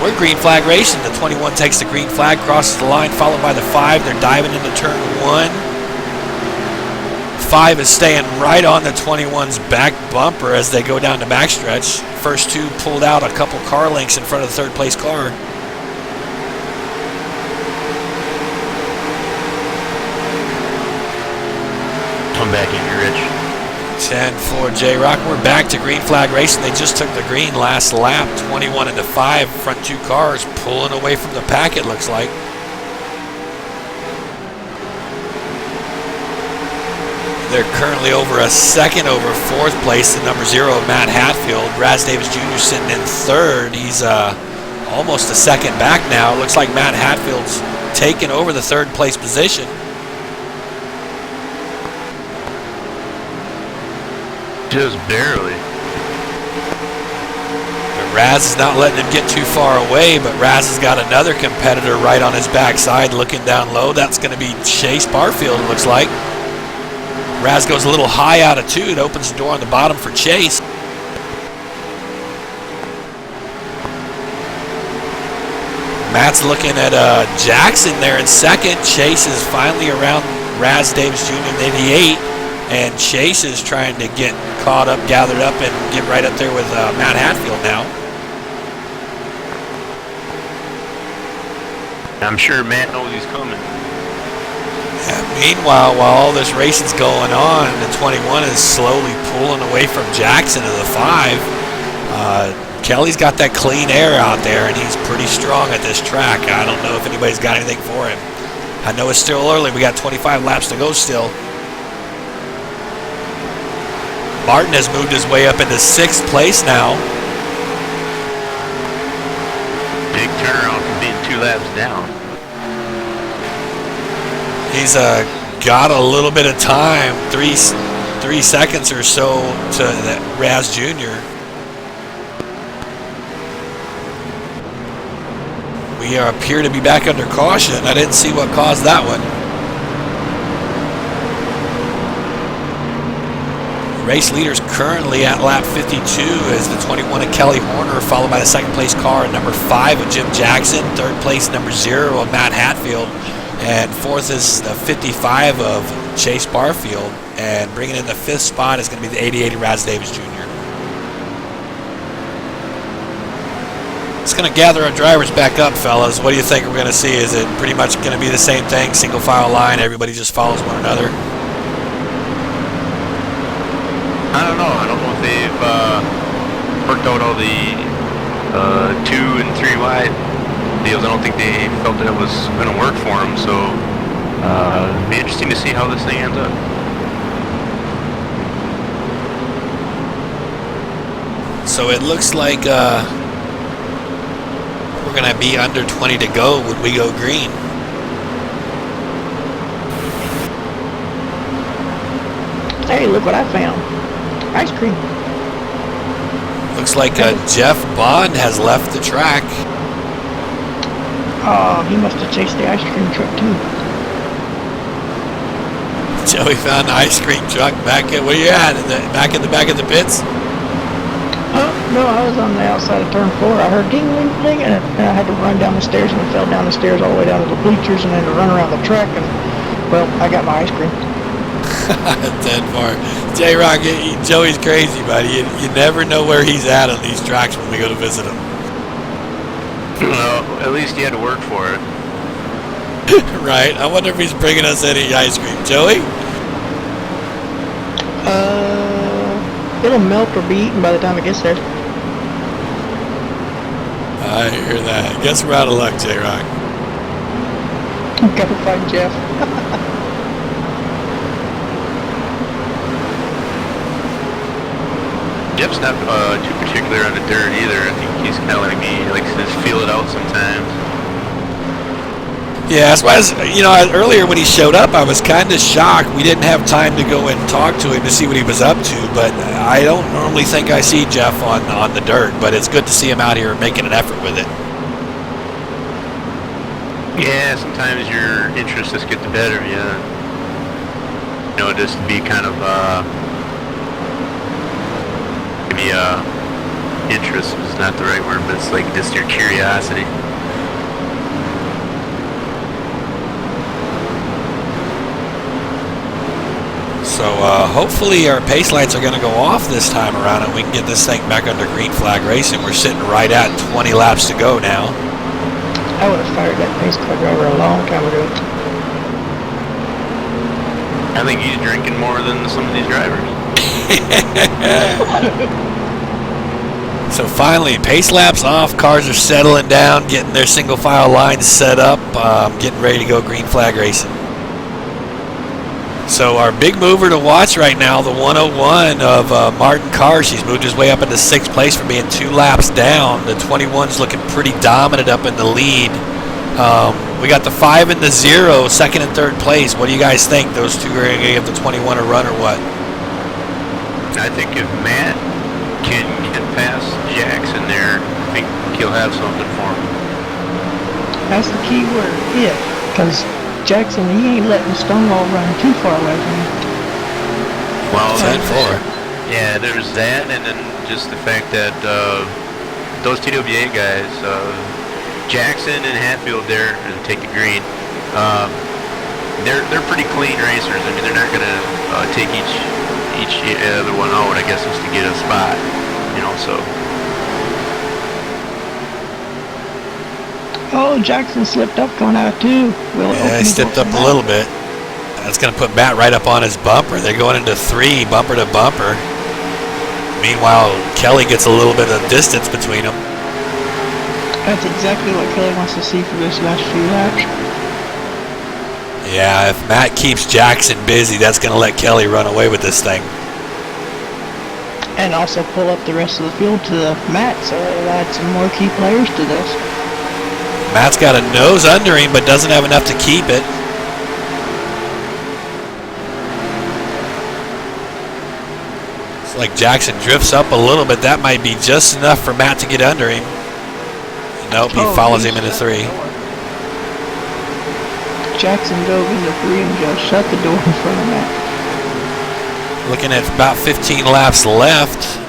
We're green flag racing. The 21 takes the green flag, crosses the line, followed by the 5. They're diving into turn 1. 5 is staying right on the 21's back bumper as they go down the backstretch. First 2 pulled out a couple car lengths in front of the third place car. Come back in here, Rich. 10 for J-Rock. We're back to green flag racing. They just took the green last lap. 21 into 5. Front 2 cars pulling away from the pack, it looks like. They're currently over a second over 4th place. The number 0, Matt Hatfield. Raz Davis Jr. sitting in 3rd. He's almost a second back now. It looks like Matt Hatfield's taken over the 3rd place position. Just barely. Raz is not letting him get too far away, but Raz has got another competitor right on his backside looking down low. That's going to be Chase Barfield, it looks like. Raz goes a little high out of 2. It opens the door on the bottom for Chase. Matt's looking at Jackson there in second. Chase is finally around Raz Davis Jr. in 88. And Chase is trying to get caught up, gathered up, and get right up there with Matt Hatfield now. I'm sure Matt knows he's coming. Yeah, meanwhile, while all this racing's going on, the 21 is slowly pulling away from Jackson to the 5. Kelly's got that clean air out there, and he's pretty strong at this track. I don't know if anybody's got anything for him. I know it's still early. We got 25 laps to go still. Martin has moved his way up into 6th place now. Big turnaround from being 2 laps down. He's got a little bit of time, 3 seconds or so to Raz Jr. We appear to be back under caution. I didn't see what caused that one. Race leaders currently at lap 52 is the 21 of Kelly Horner, followed by the 2nd place car, number 5 of Jim Jackson, 3rd place, number 0 of Matt Hatfield, and 4th is the 55 of Chase Barfield, and bringing in the 5th spot is going to be the 88 of Raz Davis Jr. It's going to gather our drivers back up, fellas. What do you think we're going to see? Is it pretty much going to be the same thing, single file line, everybody just follows one another? I don't know. I don't know if they've worked out all the 2 and 3 wide deals. I don't think they felt that it was going to work for them. So it'll be interesting to see how this thing ends up. So it looks like we're going to be under 20 to go when we go green. Hey, look what I found. Ice cream. Looks like Jeff Bond has left the track. Oh, he must have chased the ice cream truck too. Joey found the ice cream truck back at where you at? Back in the back of the pits? No, I was on the outside of turn 4. I heard ding, ding, ding, and I had to run down the stairs, and I fell down the stairs all the way down to the bleachers, and then to run around the track, and well, I got my ice cream. 10-4. J-Rock, Joey's crazy, buddy. You never know where he's at on these tracks when we go to visit him. Well, at least he had to work for it. Right. I wonder if he's bringing us any ice cream. Joey? It'll melt or be eaten by the time it gets there. I hear that. Guess we're out of luck, J-Rock. Gotta find Jeff. Jeff's not too particular on the dirt either. I think he's kind of like me. He likes to just feel it out sometimes. Yeah, that's why, earlier when he showed up, I was kind of shocked. We didn't have time to go and talk to him to see what he was up to, but I don't normally think I see Jeff on the dirt, but it's good to see him out here making an effort with it. Yeah, sometimes your interests just get the better of you. Just to be kind of, maybe, interest is not the right word, but it's like just your curiosity. So hopefully our pace lights are going to go off this time around and we can get this thing back under green flag racing. We're sitting right at 20 laps to go now. I would have fired that pace car driver a long time ago. I think he's drinking more than some of these drivers. So finally, pace laps off, cars are settling down, getting their single file lines set up, getting ready to go green flag racing. So our big mover to watch right now, the 101 of Martin Carr. She's moved his way up into 6th place from being 2 laps down. The 21's looking pretty dominant up in the lead. We got the 5 and the 0, 2nd and 3rd place. What do you guys think? Those two are going to give the 21 a run or what? I think if Matt can get past Jackson there, I think he'll have something for him. That's the key word, if. Because Jackson, he ain't letting Stonewall run too far away from him. Well, 10-4. Yeah, there's that, and then just the fact that those TWA guys, Jackson and Hatfield there, and take the green, they're pretty clean racers. I mean, they're not gonna take each other one out, I guess, just to get a spot, so. Oh, Jackson slipped up going out too. Yeah, he stepped up a little bit. That's going to put Matt right up on his bumper. They're going into 3, bumper to bumper. Meanwhile, Kelly gets a little bit of distance between them. That's exactly what Kelly wants to see for this last few laps. Yeah, if Matt keeps Jackson busy, that's going to let Kelly run away with this thing. And also pull up the rest of the field to Matt, so it'll add some more key players to this. Matt's got a nose under him, but doesn't have enough to keep it. It's like Jackson drifts up a little bit. That might be just enough for Matt to get under him. Nope, he follows him into 3. Jackson dove into 3 and just shut the door in front of Matt. Looking at about 15 laps left.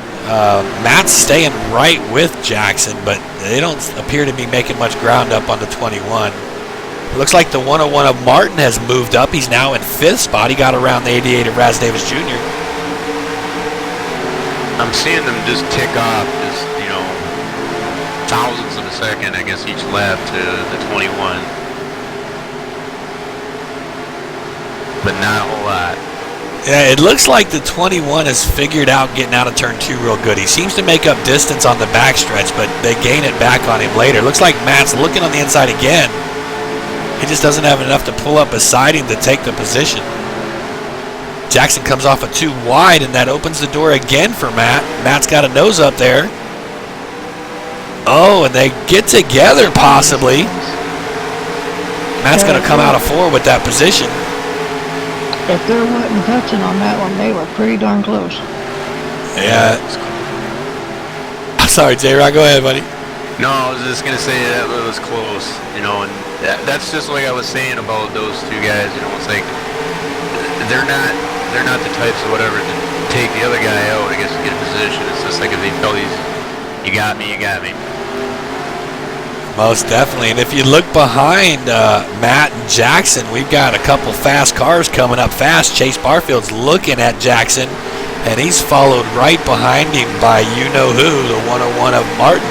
Matt's staying right with Jackson, but they don't appear to be making much ground up on the 21. It looks like the 101 of Martin has moved up. He's now in 5th spot. He got around the 88 of Raz Davis Jr. I'm seeing them just tick off, just, thousandths of a second, I guess, each lap to the 21. But not a whole lot. Yeah, it looks like the 21 has figured out getting out of turn 2 real good. He seems to make up distance on the backstretch, but they gain it back on him later. Looks like Matt's looking on the inside again. He just doesn't have enough to pull up beside him to take the position. Jackson comes off a 2 wide, and that opens the door again for Matt. Matt's got a nose up there. Oh, and they get together possibly. Matt's going to come out of 4 with that position. If there wasn't touching on that one, they were pretty darn close. Yeah. I'm sorry, J-Rock. Go ahead, buddy. No, I was just going to say that it was close, and that's just like I was saying about those 2 guys. It's like they're not the types of whatever to take the other guy out, I guess, to get a position. It's just like if they felt you got me. Most definitely. And if you look behind Matt and Jackson, we've got a couple fast cars coming up fast. Chase Barfield's looking at Jackson, and he's followed right behind him by you-know-who, the 101 of Martin.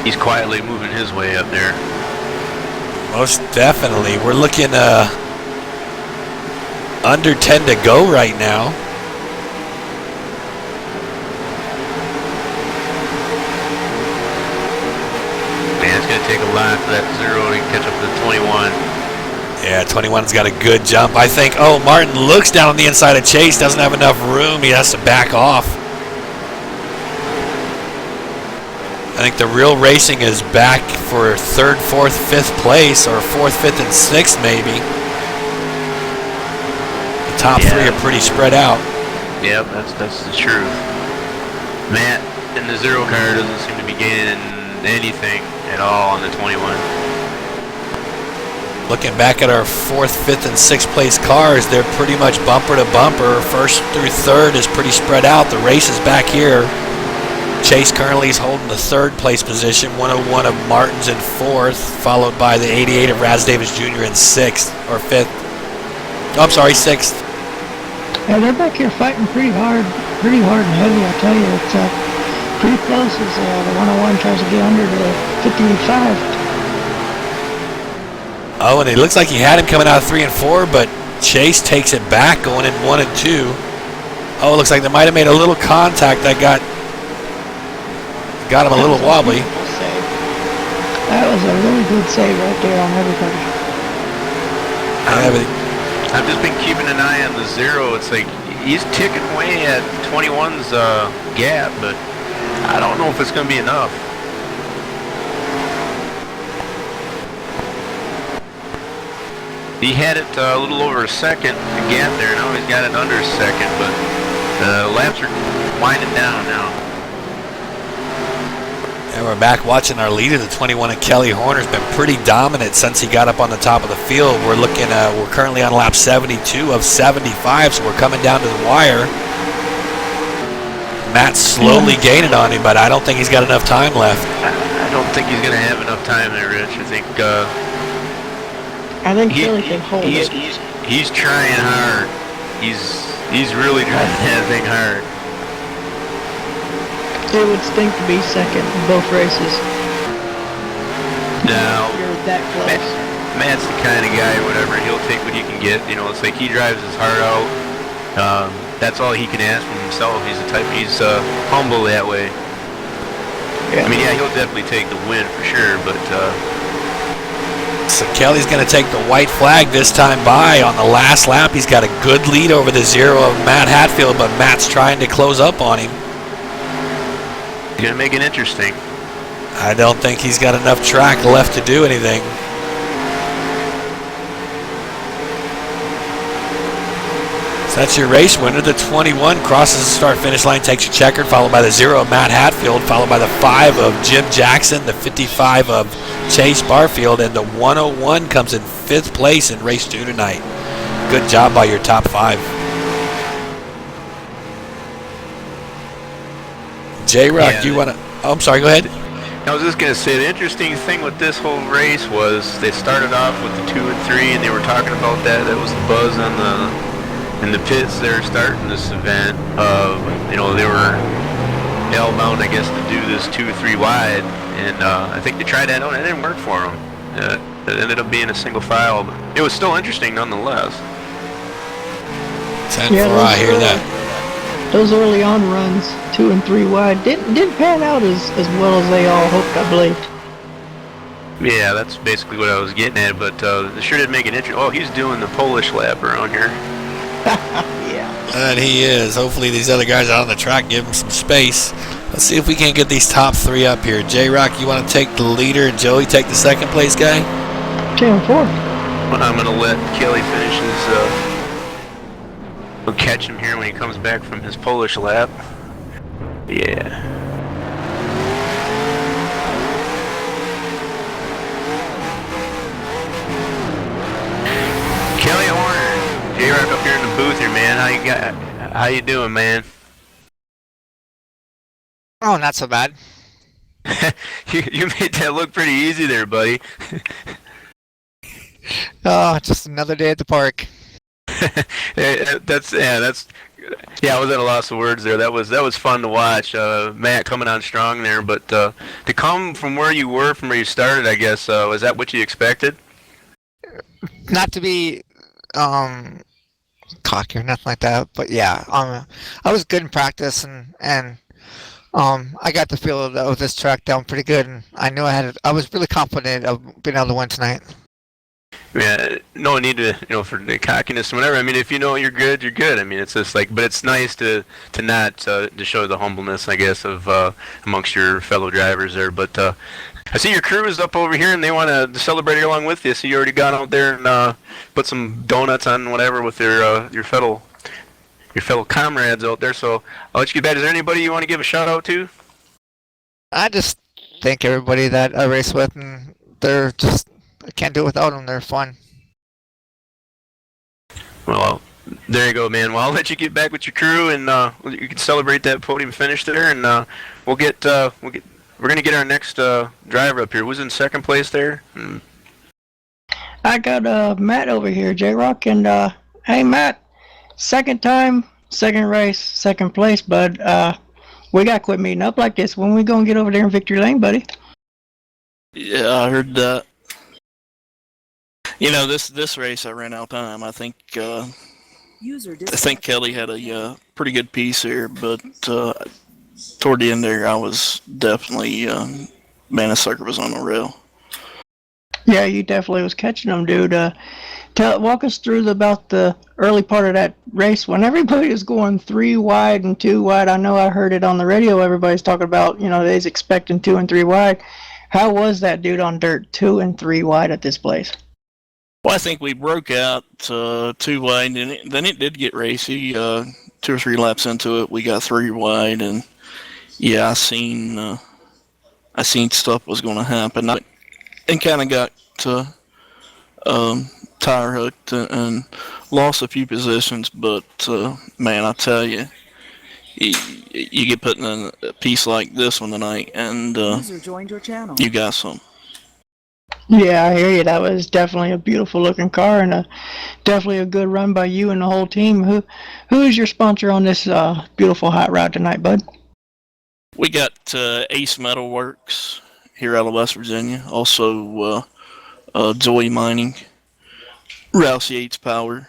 He's quietly moving his way up there. Most definitely. We're looking under 10 to go right now. It's going to take a lot for that 0 to catch up to the 21. Yeah, 21's got a good jump. I think, Martin looks down on the inside of Chase, doesn't have enough room. He has to back off. I think the real racing is back for 3rd, 4th, 5th place, or 4th, 5th, and 6th maybe. The top 3 are pretty spread out. Yep, that's the truth. Matt in the 0 car doesn't seem to be gaining anything at all on the 21. Looking back at our 4th, 5th, and 6th place cars, they're pretty much bumper to bumper. 1st through 3rd is pretty spread out. The race is back here. Chase currently is holding the 3rd place position. 101 of Martin's in 4th, followed by the 88 of Raz Davis Jr. in 6th or 5th. Oh, I'm sorry, 6th. Yeah, they're back here fighting pretty hard and heavy. I tell you, it's pretty close as the 101 tries to get under to 55. Oh, and it looks like he had him coming out of 3 and 4, but Chase takes it back going in 1 and 2. Oh, it looks like they might have made a little contact that got him a little wobbly. That was a really good save right there on everybody. I've just been keeping an eye on the 0. It's like he's ticking away at 21's gap, but I don't know if it's going to be enough. He had it a little over a second gap there. Now he's got it under a second, but laps are winding down now. And we're back watching our leader, the 21 of Kelly Horner's been pretty dominant since he got up on the top of the field. We're looking, we're currently on lap 72 of 75, so we're coming down to the wire. Matt's slowly gaining on him, but I don't think he's got enough time left. I don't think he's going to have enough time there, Rich. I think Kelly can hold it. He's trying hard. He's really driving that thing hard. It would stink to be second in both races. No. You're that close. Matt's the kind of guy, whatever, he'll take what he can get. You know, it's like he drives his heart out. That's all he can ask from himself. He's the type, he's humble that way. Yeah. I mean, yeah, he'll definitely take the win for sure, but... So Kelly's going to take the white flag this time by on the last lap. He's got a good lead over the 0 of Matt Hatfield, but Matt's trying to close up on him. He's going to make it interesting. I don't think he's got enough track left to do anything. So that's your race winner. The 21 crosses the start-finish line, takes your checkered, followed by the 0 of Matt Hatfield, followed by the 5 of Jim Jackson, the 55 of Chase Barfield, and the 101 comes in 5th place in race 2 tonight. Good job by your top 5. J-Rock, do you want to... Oh, I'm sorry, go ahead. I was just going to say, the interesting thing with this whole race was they started off with the 2 and 3, and they were talking about that. That was the buzz in the pits there starting this event. You know, they were hell-bound, I guess, to do this 2-3 wide, and I think they tried that out, and it didn't work for them. It ended up being a single file, but it was still interesting nonetheless. 10-4, I hear that. Those early on runs, 2 and 3 wide, didn't pan out as well as they all hoped, I believe. Yeah, that's basically what I was getting at, but it sure did make it interesting. Oh, he's doing the Polish lap around here. Yeah. And he is. Hopefully these other guys out on the track give him some space. Let's see if we can't get these top 3 up here. J-Rock, you want to take the leader and Joey take the 2nd place guy? 10-4. Well, I'm going to let Kelly finish his... we'll catch him here when he comes back from his Polish lap. Yeah. Kelly Horner, J-Rock up here in the booth here, man. How you doing, man? Oh, not so bad. you made that look pretty easy there, buddy. Oh, just another day at the park. I was at a loss of words there. That was fun to watch. Matt coming on strong there, but to come from where you were, from where you started, I guess, was that what you expected? Not to be cocky or nothing like that, but yeah, I was good in practice, and I got the feel of this track down pretty good, and I knew I was really confident of being able to win tonight. Yeah, no need to, for the cockiness and whatever. I mean, if you know you're good, you're good. I mean, it's just like, but it's nice to not to show the humbleness, I guess, of amongst your fellow drivers there. But I see your crew is up over here, and they want to celebrate along with you. So you already got out there and put some donuts on whatever with your fellow comrades out there. So I'll let you get back. Is there anybody you want to give a shout out to? I just thank everybody that I race with, and they're just. I can't do it without them. They're fun. Well, there you go, man. Well, I'll let you get back with your crew, and you can celebrate that podium finish there, and we're gonna get our next driver up here. Who's in 2nd place there? I got Matt over here, J-Rock, and hey Matt, 2nd time, 2nd race, 2nd place, bud. We gotta quit meeting up like this. When we gonna get over there in victory lane, buddy? Yeah, I heard that. This race I ran out time. I think Kelly had a pretty good piece here, but toward the end there, I was definitely man, sucker was on the rail. Yeah, you definitely was catching them, dude. Walk us through about the early part of that race when everybody was going 3 wide and 2 wide. I know I heard it on the radio. Everybody's talking about, they's expecting 2 and 3 wide. How was that, dude, on dirt 2 and 3 wide at this place? Well, I think we broke out 2 wide, and then it did get racy. 2 or 3 laps into it, we got 3 wide, and yeah, I seen stuff was going to happen, and kind of got tire hooked and lost a few positions. But man, I tell you, you get put in a piece like this one tonight, and User joined your channel. you got some. Yeah, I hear you. That was definitely a beautiful looking car and definitely a good run by you and the whole team. Who is your sponsor on this beautiful hot rod tonight, bud? We got Ace Metal Works here out of West Virginia. Also, Joy Mining, Rouse Yates Power,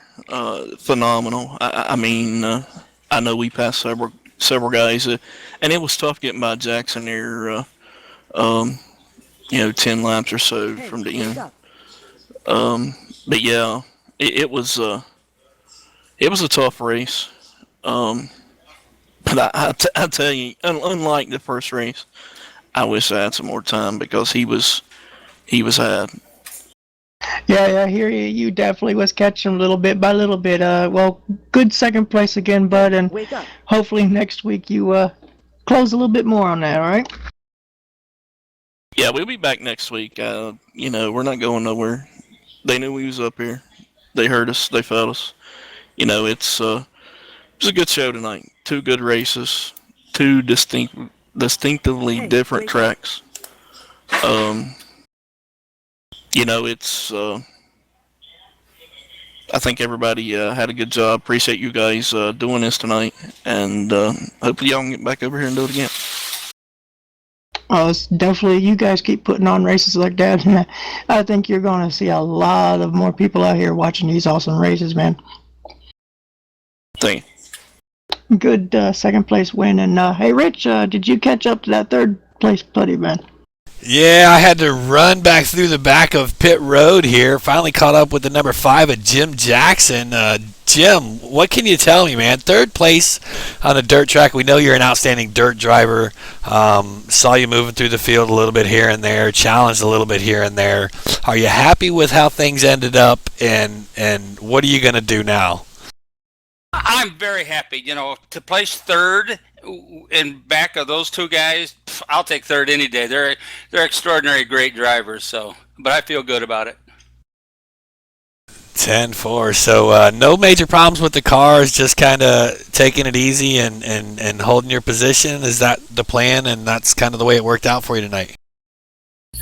phenomenal. I mean, I know we passed several guys, and it was tough getting by Jackson there. 10 laps or so from the end. But yeah, it was a tough race. But I tell you, unlike the first race, I wish I had some more time because he was had. Yeah, I hear you. You definitely was catching little bit by little bit. Well, good second place again, bud, and hopefully next week you close a little bit more on that. All right? Yeah, we'll be back next week. We're not going nowhere. They knew we was up here. They heard us. They felt us. It's a good show tonight. 2 good races. 2 distinctively different tracks. It's. I think everybody had a good job. Appreciate you guys doing this tonight, and hopefully y'all can get back over here and do it again. Oh, it's definitely, you guys keep putting on races like that, and I think you're going to see a lot of more people out here watching these awesome races, man. Thank you. Good second place win, and hey, Rich, did you catch up to that third place buddy, man? Yeah, I had to run back through the back of pit road here. Finally caught up with the number 5 of Jim Jackson. Jim, what can you tell me, man? Third place on a dirt track. We know you're an outstanding dirt driver. Saw you moving through the field a little bit here and there, challenged a little bit here and there. Are you happy with how things ended up, and what are you going to do now? I'm very happy. To place third in back of those 2 guys, I'll take third any day. They're extraordinary, great drivers. But I feel good about it. 10-4. So no major problems with the cars, just kind of taking it easy and holding your position. Is that the plan? And that's kind of the way it worked out for you tonight?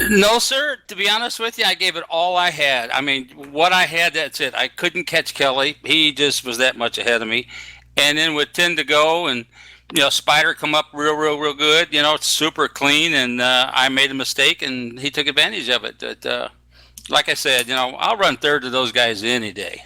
No, sir. To be honest with you, I gave it all I had. I mean, what I had, that's it. I couldn't catch Kelly. He just was that much ahead of me. And then with 10 to go, and Spider come up real good. It's super clean, and I made a mistake, and he took advantage of it. But like I said, I'll run third to those guys any day.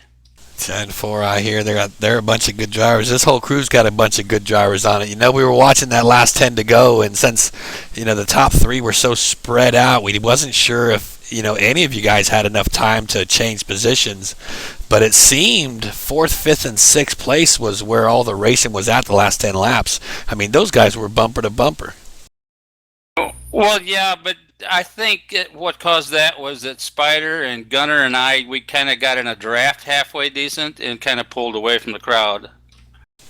10-4. I hear they're a bunch of good drivers. This whole crew's got a bunch of good drivers on it. We were watching that last 10 to go, and since the top 3 were so spread out, we wasn't sure if any of you guys had enough time to change positions. But it seemed 4th, 5th, and 6th place was where all the racing was at the last 10 laps. I mean, those guys were bumper to bumper. Well, yeah, but I think what caused that was that Spider and Gunner and we kind of got in a draft halfway decent and kind of pulled away from the crowd.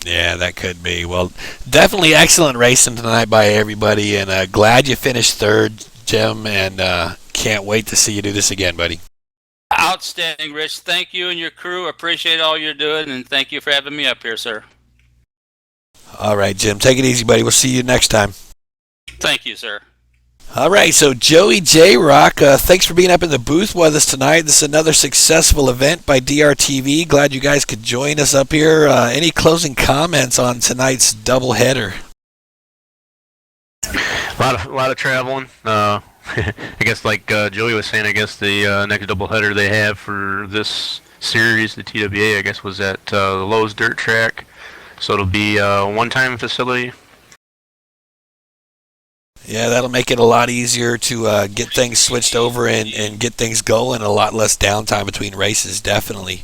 Yeah, that could be. Well, definitely excellent racing tonight by everybody, and glad you finished third, Jim, and can't wait to see you do this again, buddy. Outstanding, Rich. Thank you and your crew. Appreciate all you're doing, and thank you for having me up here, sir. All right, Jim. Take it easy, buddy. We'll see you next time. Thank you, sir. All right, so Joey J. Rock, thanks for being up in the booth with us tonight. This is another successful event by DRTV. Glad you guys could join us up here. Any closing comments on tonight's doubleheader? A lot of traveling. I guess like Joey was saying, I guess the next doubleheader they have for this series, the TWA, I guess was at the Lowe's Dirt Track. So it'll be a one-time facility. Yeah, that'll make it a lot easier to get things switched over and get things going. A lot less downtime between races, definitely.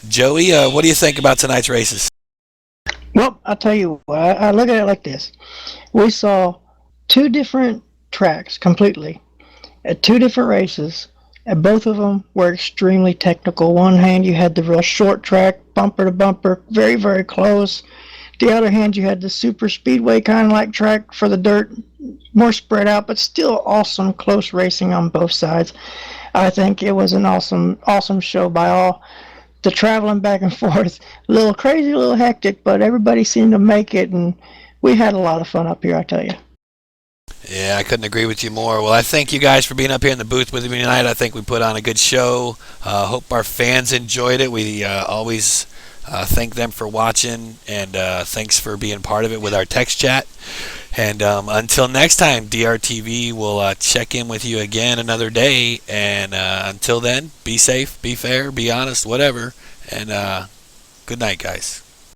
Joey, what do you think about tonight's races? Well, I'll tell you what, I look at it like this. We saw 2 different tracks completely at 2 different races, And both of them were extremely technical. One hand, you had the real short track, bumper to bumper, very, very close. The other hand, you had the super speedway kind of like track for the dirt, more spread out, but still awesome, close racing on both sides. I think it was an awesome, awesome show by all. The traveling back and forth, a little crazy, a little hectic, but everybody seemed to make it, and we had a lot of fun up here, I tell you. Yeah, I couldn't agree with you more. Well, I thank you guys for being up here in the booth with me tonight. I think we put on a good show. Hope our fans enjoyed it. We always thank them for watching, and thanks for being part of it with our text chat. And until next time, DRTV will check in with you again another day. And until then, be safe, be fair, be honest, whatever. And good night, guys.